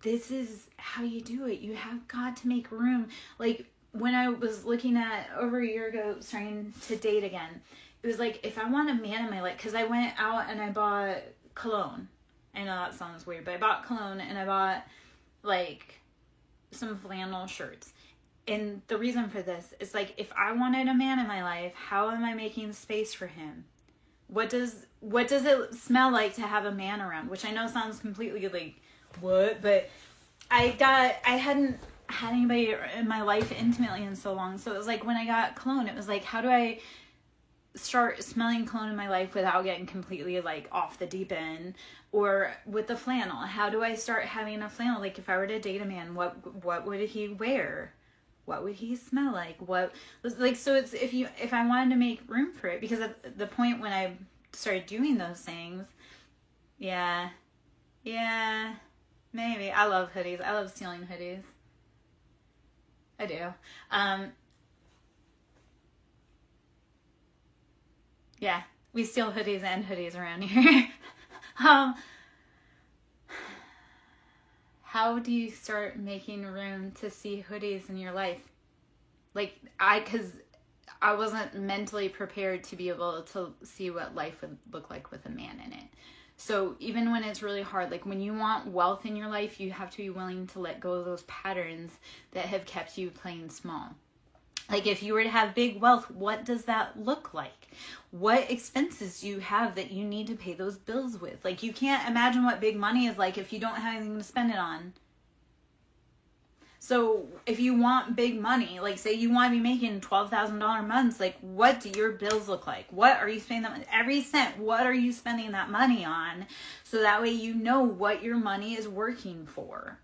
this is how you do it. You have got to make room. Like, when I was looking at, over a year ago, starting to date again, it was like, if I want a man in my life, because I went out and I bought cologne. I know that sounds weird, but I bought cologne and I bought like some flannel shirts. And the reason for this is, like, if I wanted a man in my life, how am I making space for him? What does it smell like to have a man around? Which I know sounds completely like, what? But I hadn't had anybody in my life intimately in so long. So it was like, when I got cologne, it was like, how do I start smelling cologne in my life without getting completely like off the deep end? Or with the flannel, how do I start having a flannel? Like, if I were to date a man, what would he wear? What would he smell like? So it's, if I wanted to make room for it, because at the point when I started doing those things, yeah, maybe. I love hoodies. I love stealing hoodies. I do. Yeah, we steal hoodies and hoodies around here. How do you start making room to see hoodies in your life? Like, because I wasn't mentally prepared to be able to see what life would look like with a man in it. So even when it's really hard, like when you want wealth in your life, you have to be willing to let go of those patterns that have kept you playing small. Like, if you were to have big wealth, what does that look like? What expenses do you have that you need to pay those bills with? Like, you can't imagine what big money is like if you don't have anything to spend it on. So if you want big money, like say you want to be making $12,000 months, like what do your bills look like? What are you spending that, every cent, what are you spending that money on? So that way you know what your money is working for.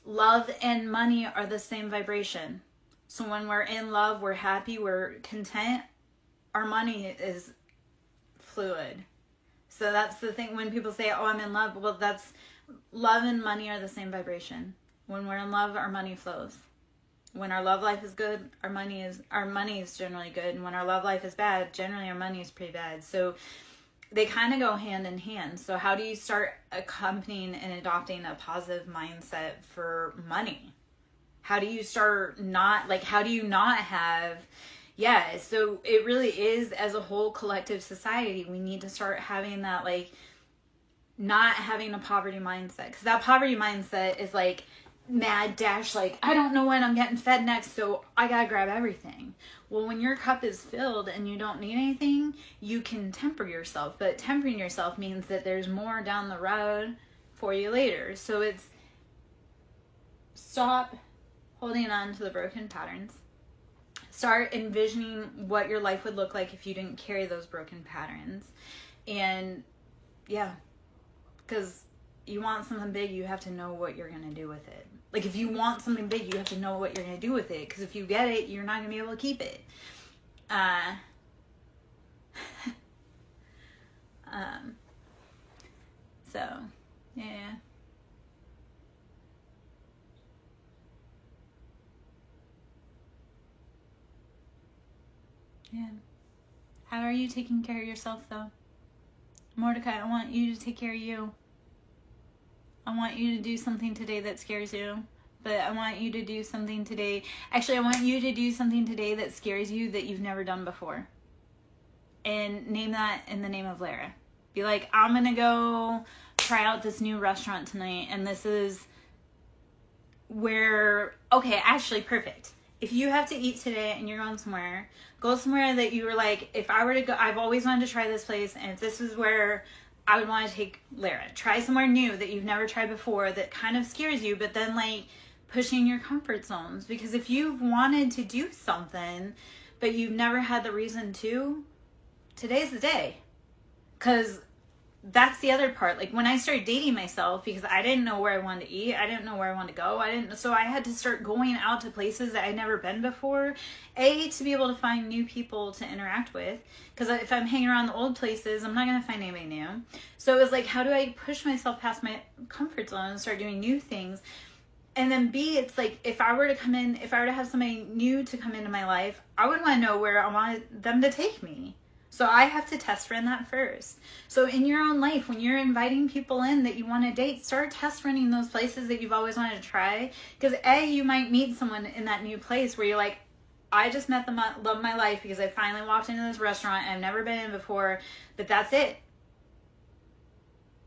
Love and money are the same vibration. So when we're in love, we're happy, we're content, our money is fluid. So that's the thing when people say, oh, I'm in love. Well, that's, love and money are the same vibration. When we're in love, our money flows. When our love life is good, our money is generally good. And when our love life is bad, generally our money is pretty bad. So they kind of go hand in hand. So how do you start accompanying and adopting a positive mindset for money? How do you start how do you not have, so it really is, as a whole collective society, we need to start having that, like, not having a poverty mindset. Because that poverty mindset is like mad dash, like, I don't know when I'm getting fed next, so I gotta grab everything. Well, when your cup is filled and you don't need anything, you can temper yourself. But tempering yourself means that there's more down the road for you later. So it's stop holding on to the broken patterns. Start envisioning what your life would look like if you didn't carry those broken patterns. And because you want something big, you have to know what you're going to do with it. Like, if you want something big, you have to know what you're going to do with it. Because if you get it, you're not going to be able to keep it. Yeah. Yeah. How are you taking care of yourself, though? Mordecai, I want you to take care of you. I want you to do something today that scares you. But I want you to do something today. Actually, I want you to do something today that scares you that you've never done before. And name that in the name of Lara. Be like, I'm going to go try out this new restaurant tonight. And this is where, okay, actually, perfect. If you have to eat today and you're going somewhere, go somewhere that you were like, if I were to go, I've always wanted to try this place, and if this is where I would want to take Lara. Try somewhere new that you've never tried before that kind of scares you, but then like pushing your comfort zones. Because if you've wanted to do something, but you've never had the reason to, today's the day. Because that's the other part. Like when I started dating myself, because I didn't know where I wanted to eat, I didn't know where I wanted to go. So I had to start going out to places that I'd never been before. To be able to find new people to interact with. Because if I'm hanging around the old places, I'm not going to find anybody new. So it was like, how do I push myself past my comfort zone and start doing new things? And then B, it's like, if I were to have somebody new to come into my life, I would want to know where I wanted them to take me. So I have to test run that first. So in your own life, when you're inviting people in that you want to date, start test running those places that you've always wanted to try. Because you might meet someone in that new place where you're like, I just met the love of my life because I finally walked into this restaurant I've never been in before, but that's it.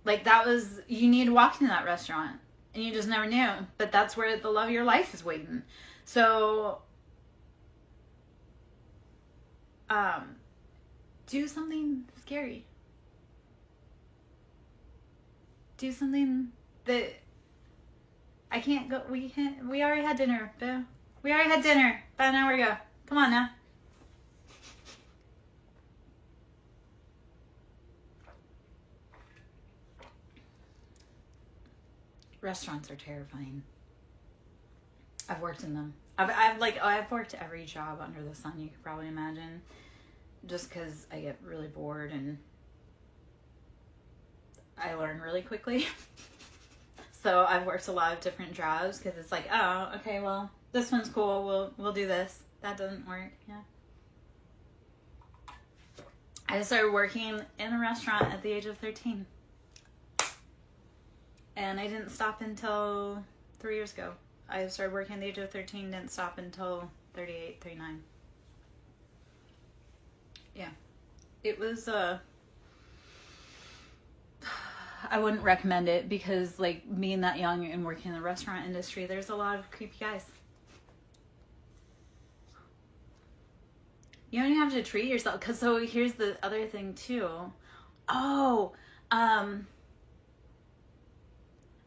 Like you need to walk into that restaurant and you just never knew, but that's where the love of your life is waiting. So, do something scary. Do something that I can't go. We already had dinner, boo. We already had dinner about an hour ago. Come on now. Restaurants are terrifying. I've worked in them. I've worked every job under the sun you could probably imagine. Just because I get really bored and I learn really quickly. So I've worked a lot of different jobs because it's like, oh, okay, well, this one's cool. We'll do this. That doesn't work. Yeah. I started working in a restaurant at the age of 13. And I didn't stop until 3 years ago. I started working at the age of 13, didn't stop until 38, 39. Yeah. It was, I wouldn't recommend it because, like, being that young and working in the restaurant industry, there's a lot of creepy guys. You don't even have to treat yourself. So here's the other thing, too. I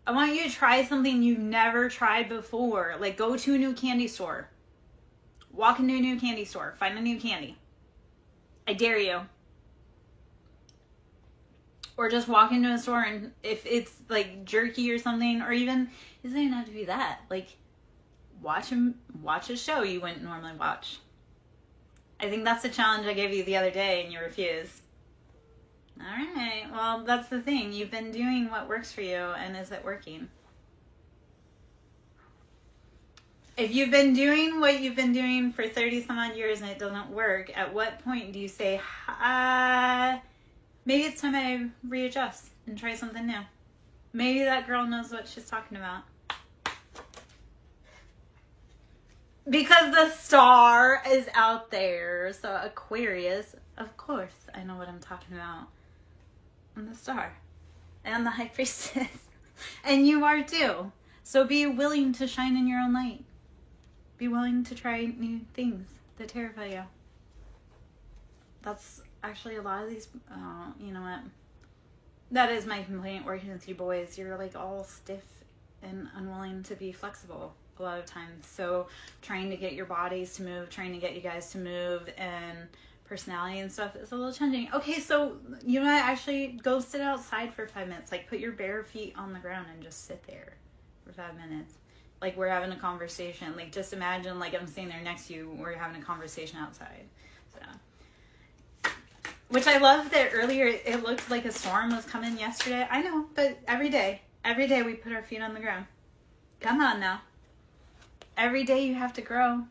want you to try something you've never tried before. Like, go to a new candy store. Walk into a new candy store. Find a new candy. I dare you. Or just walk into a store and if it's like jerky or something, or even, it doesn't even have to be that. Like, watch a show you wouldn't normally watch. I think that's the challenge I gave you the other day and you refused. Alright, well, that's the thing. You've been doing what works for you, and is it working? If you've been doing what you've been doing for 30 some odd years and it doesn't work, at what point do you say, maybe it's time I readjust and try something new? Maybe that girl knows what she's talking about. Because the star is out there. So Aquarius, of course, I know what I'm talking about. I'm the star. And the high priestess. And you are too. So be willing to shine in your own light. Be willing to try new things that terrify you. That's actually a lot of these, you know what? That is my complaint working with you boys. You're like all stiff and unwilling to be flexible a lot of times. So trying to get your bodies to move, trying to get you guys to move, and personality and stuff is a little challenging. Okay, so you know what? Actually, go sit outside for 5 minutes. Like, put your bare feet on the ground and just sit there for 5 minutes. Like, we're having a conversation. Like, just imagine, like, I'm sitting there next to you. We're having a conversation outside. So, which I love that earlier it looked like a storm was coming yesterday. I know, but every day we put our feet on the ground. Come on now. Every day you have to grow.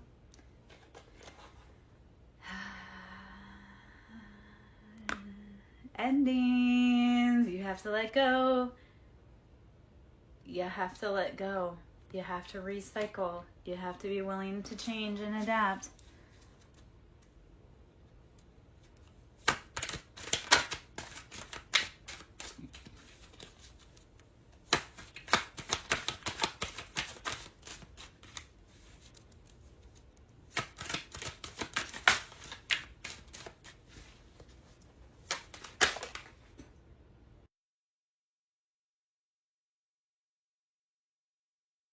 Endings. You have to let go. You have to let go. You have to recycle. You have to be willing to change and adapt.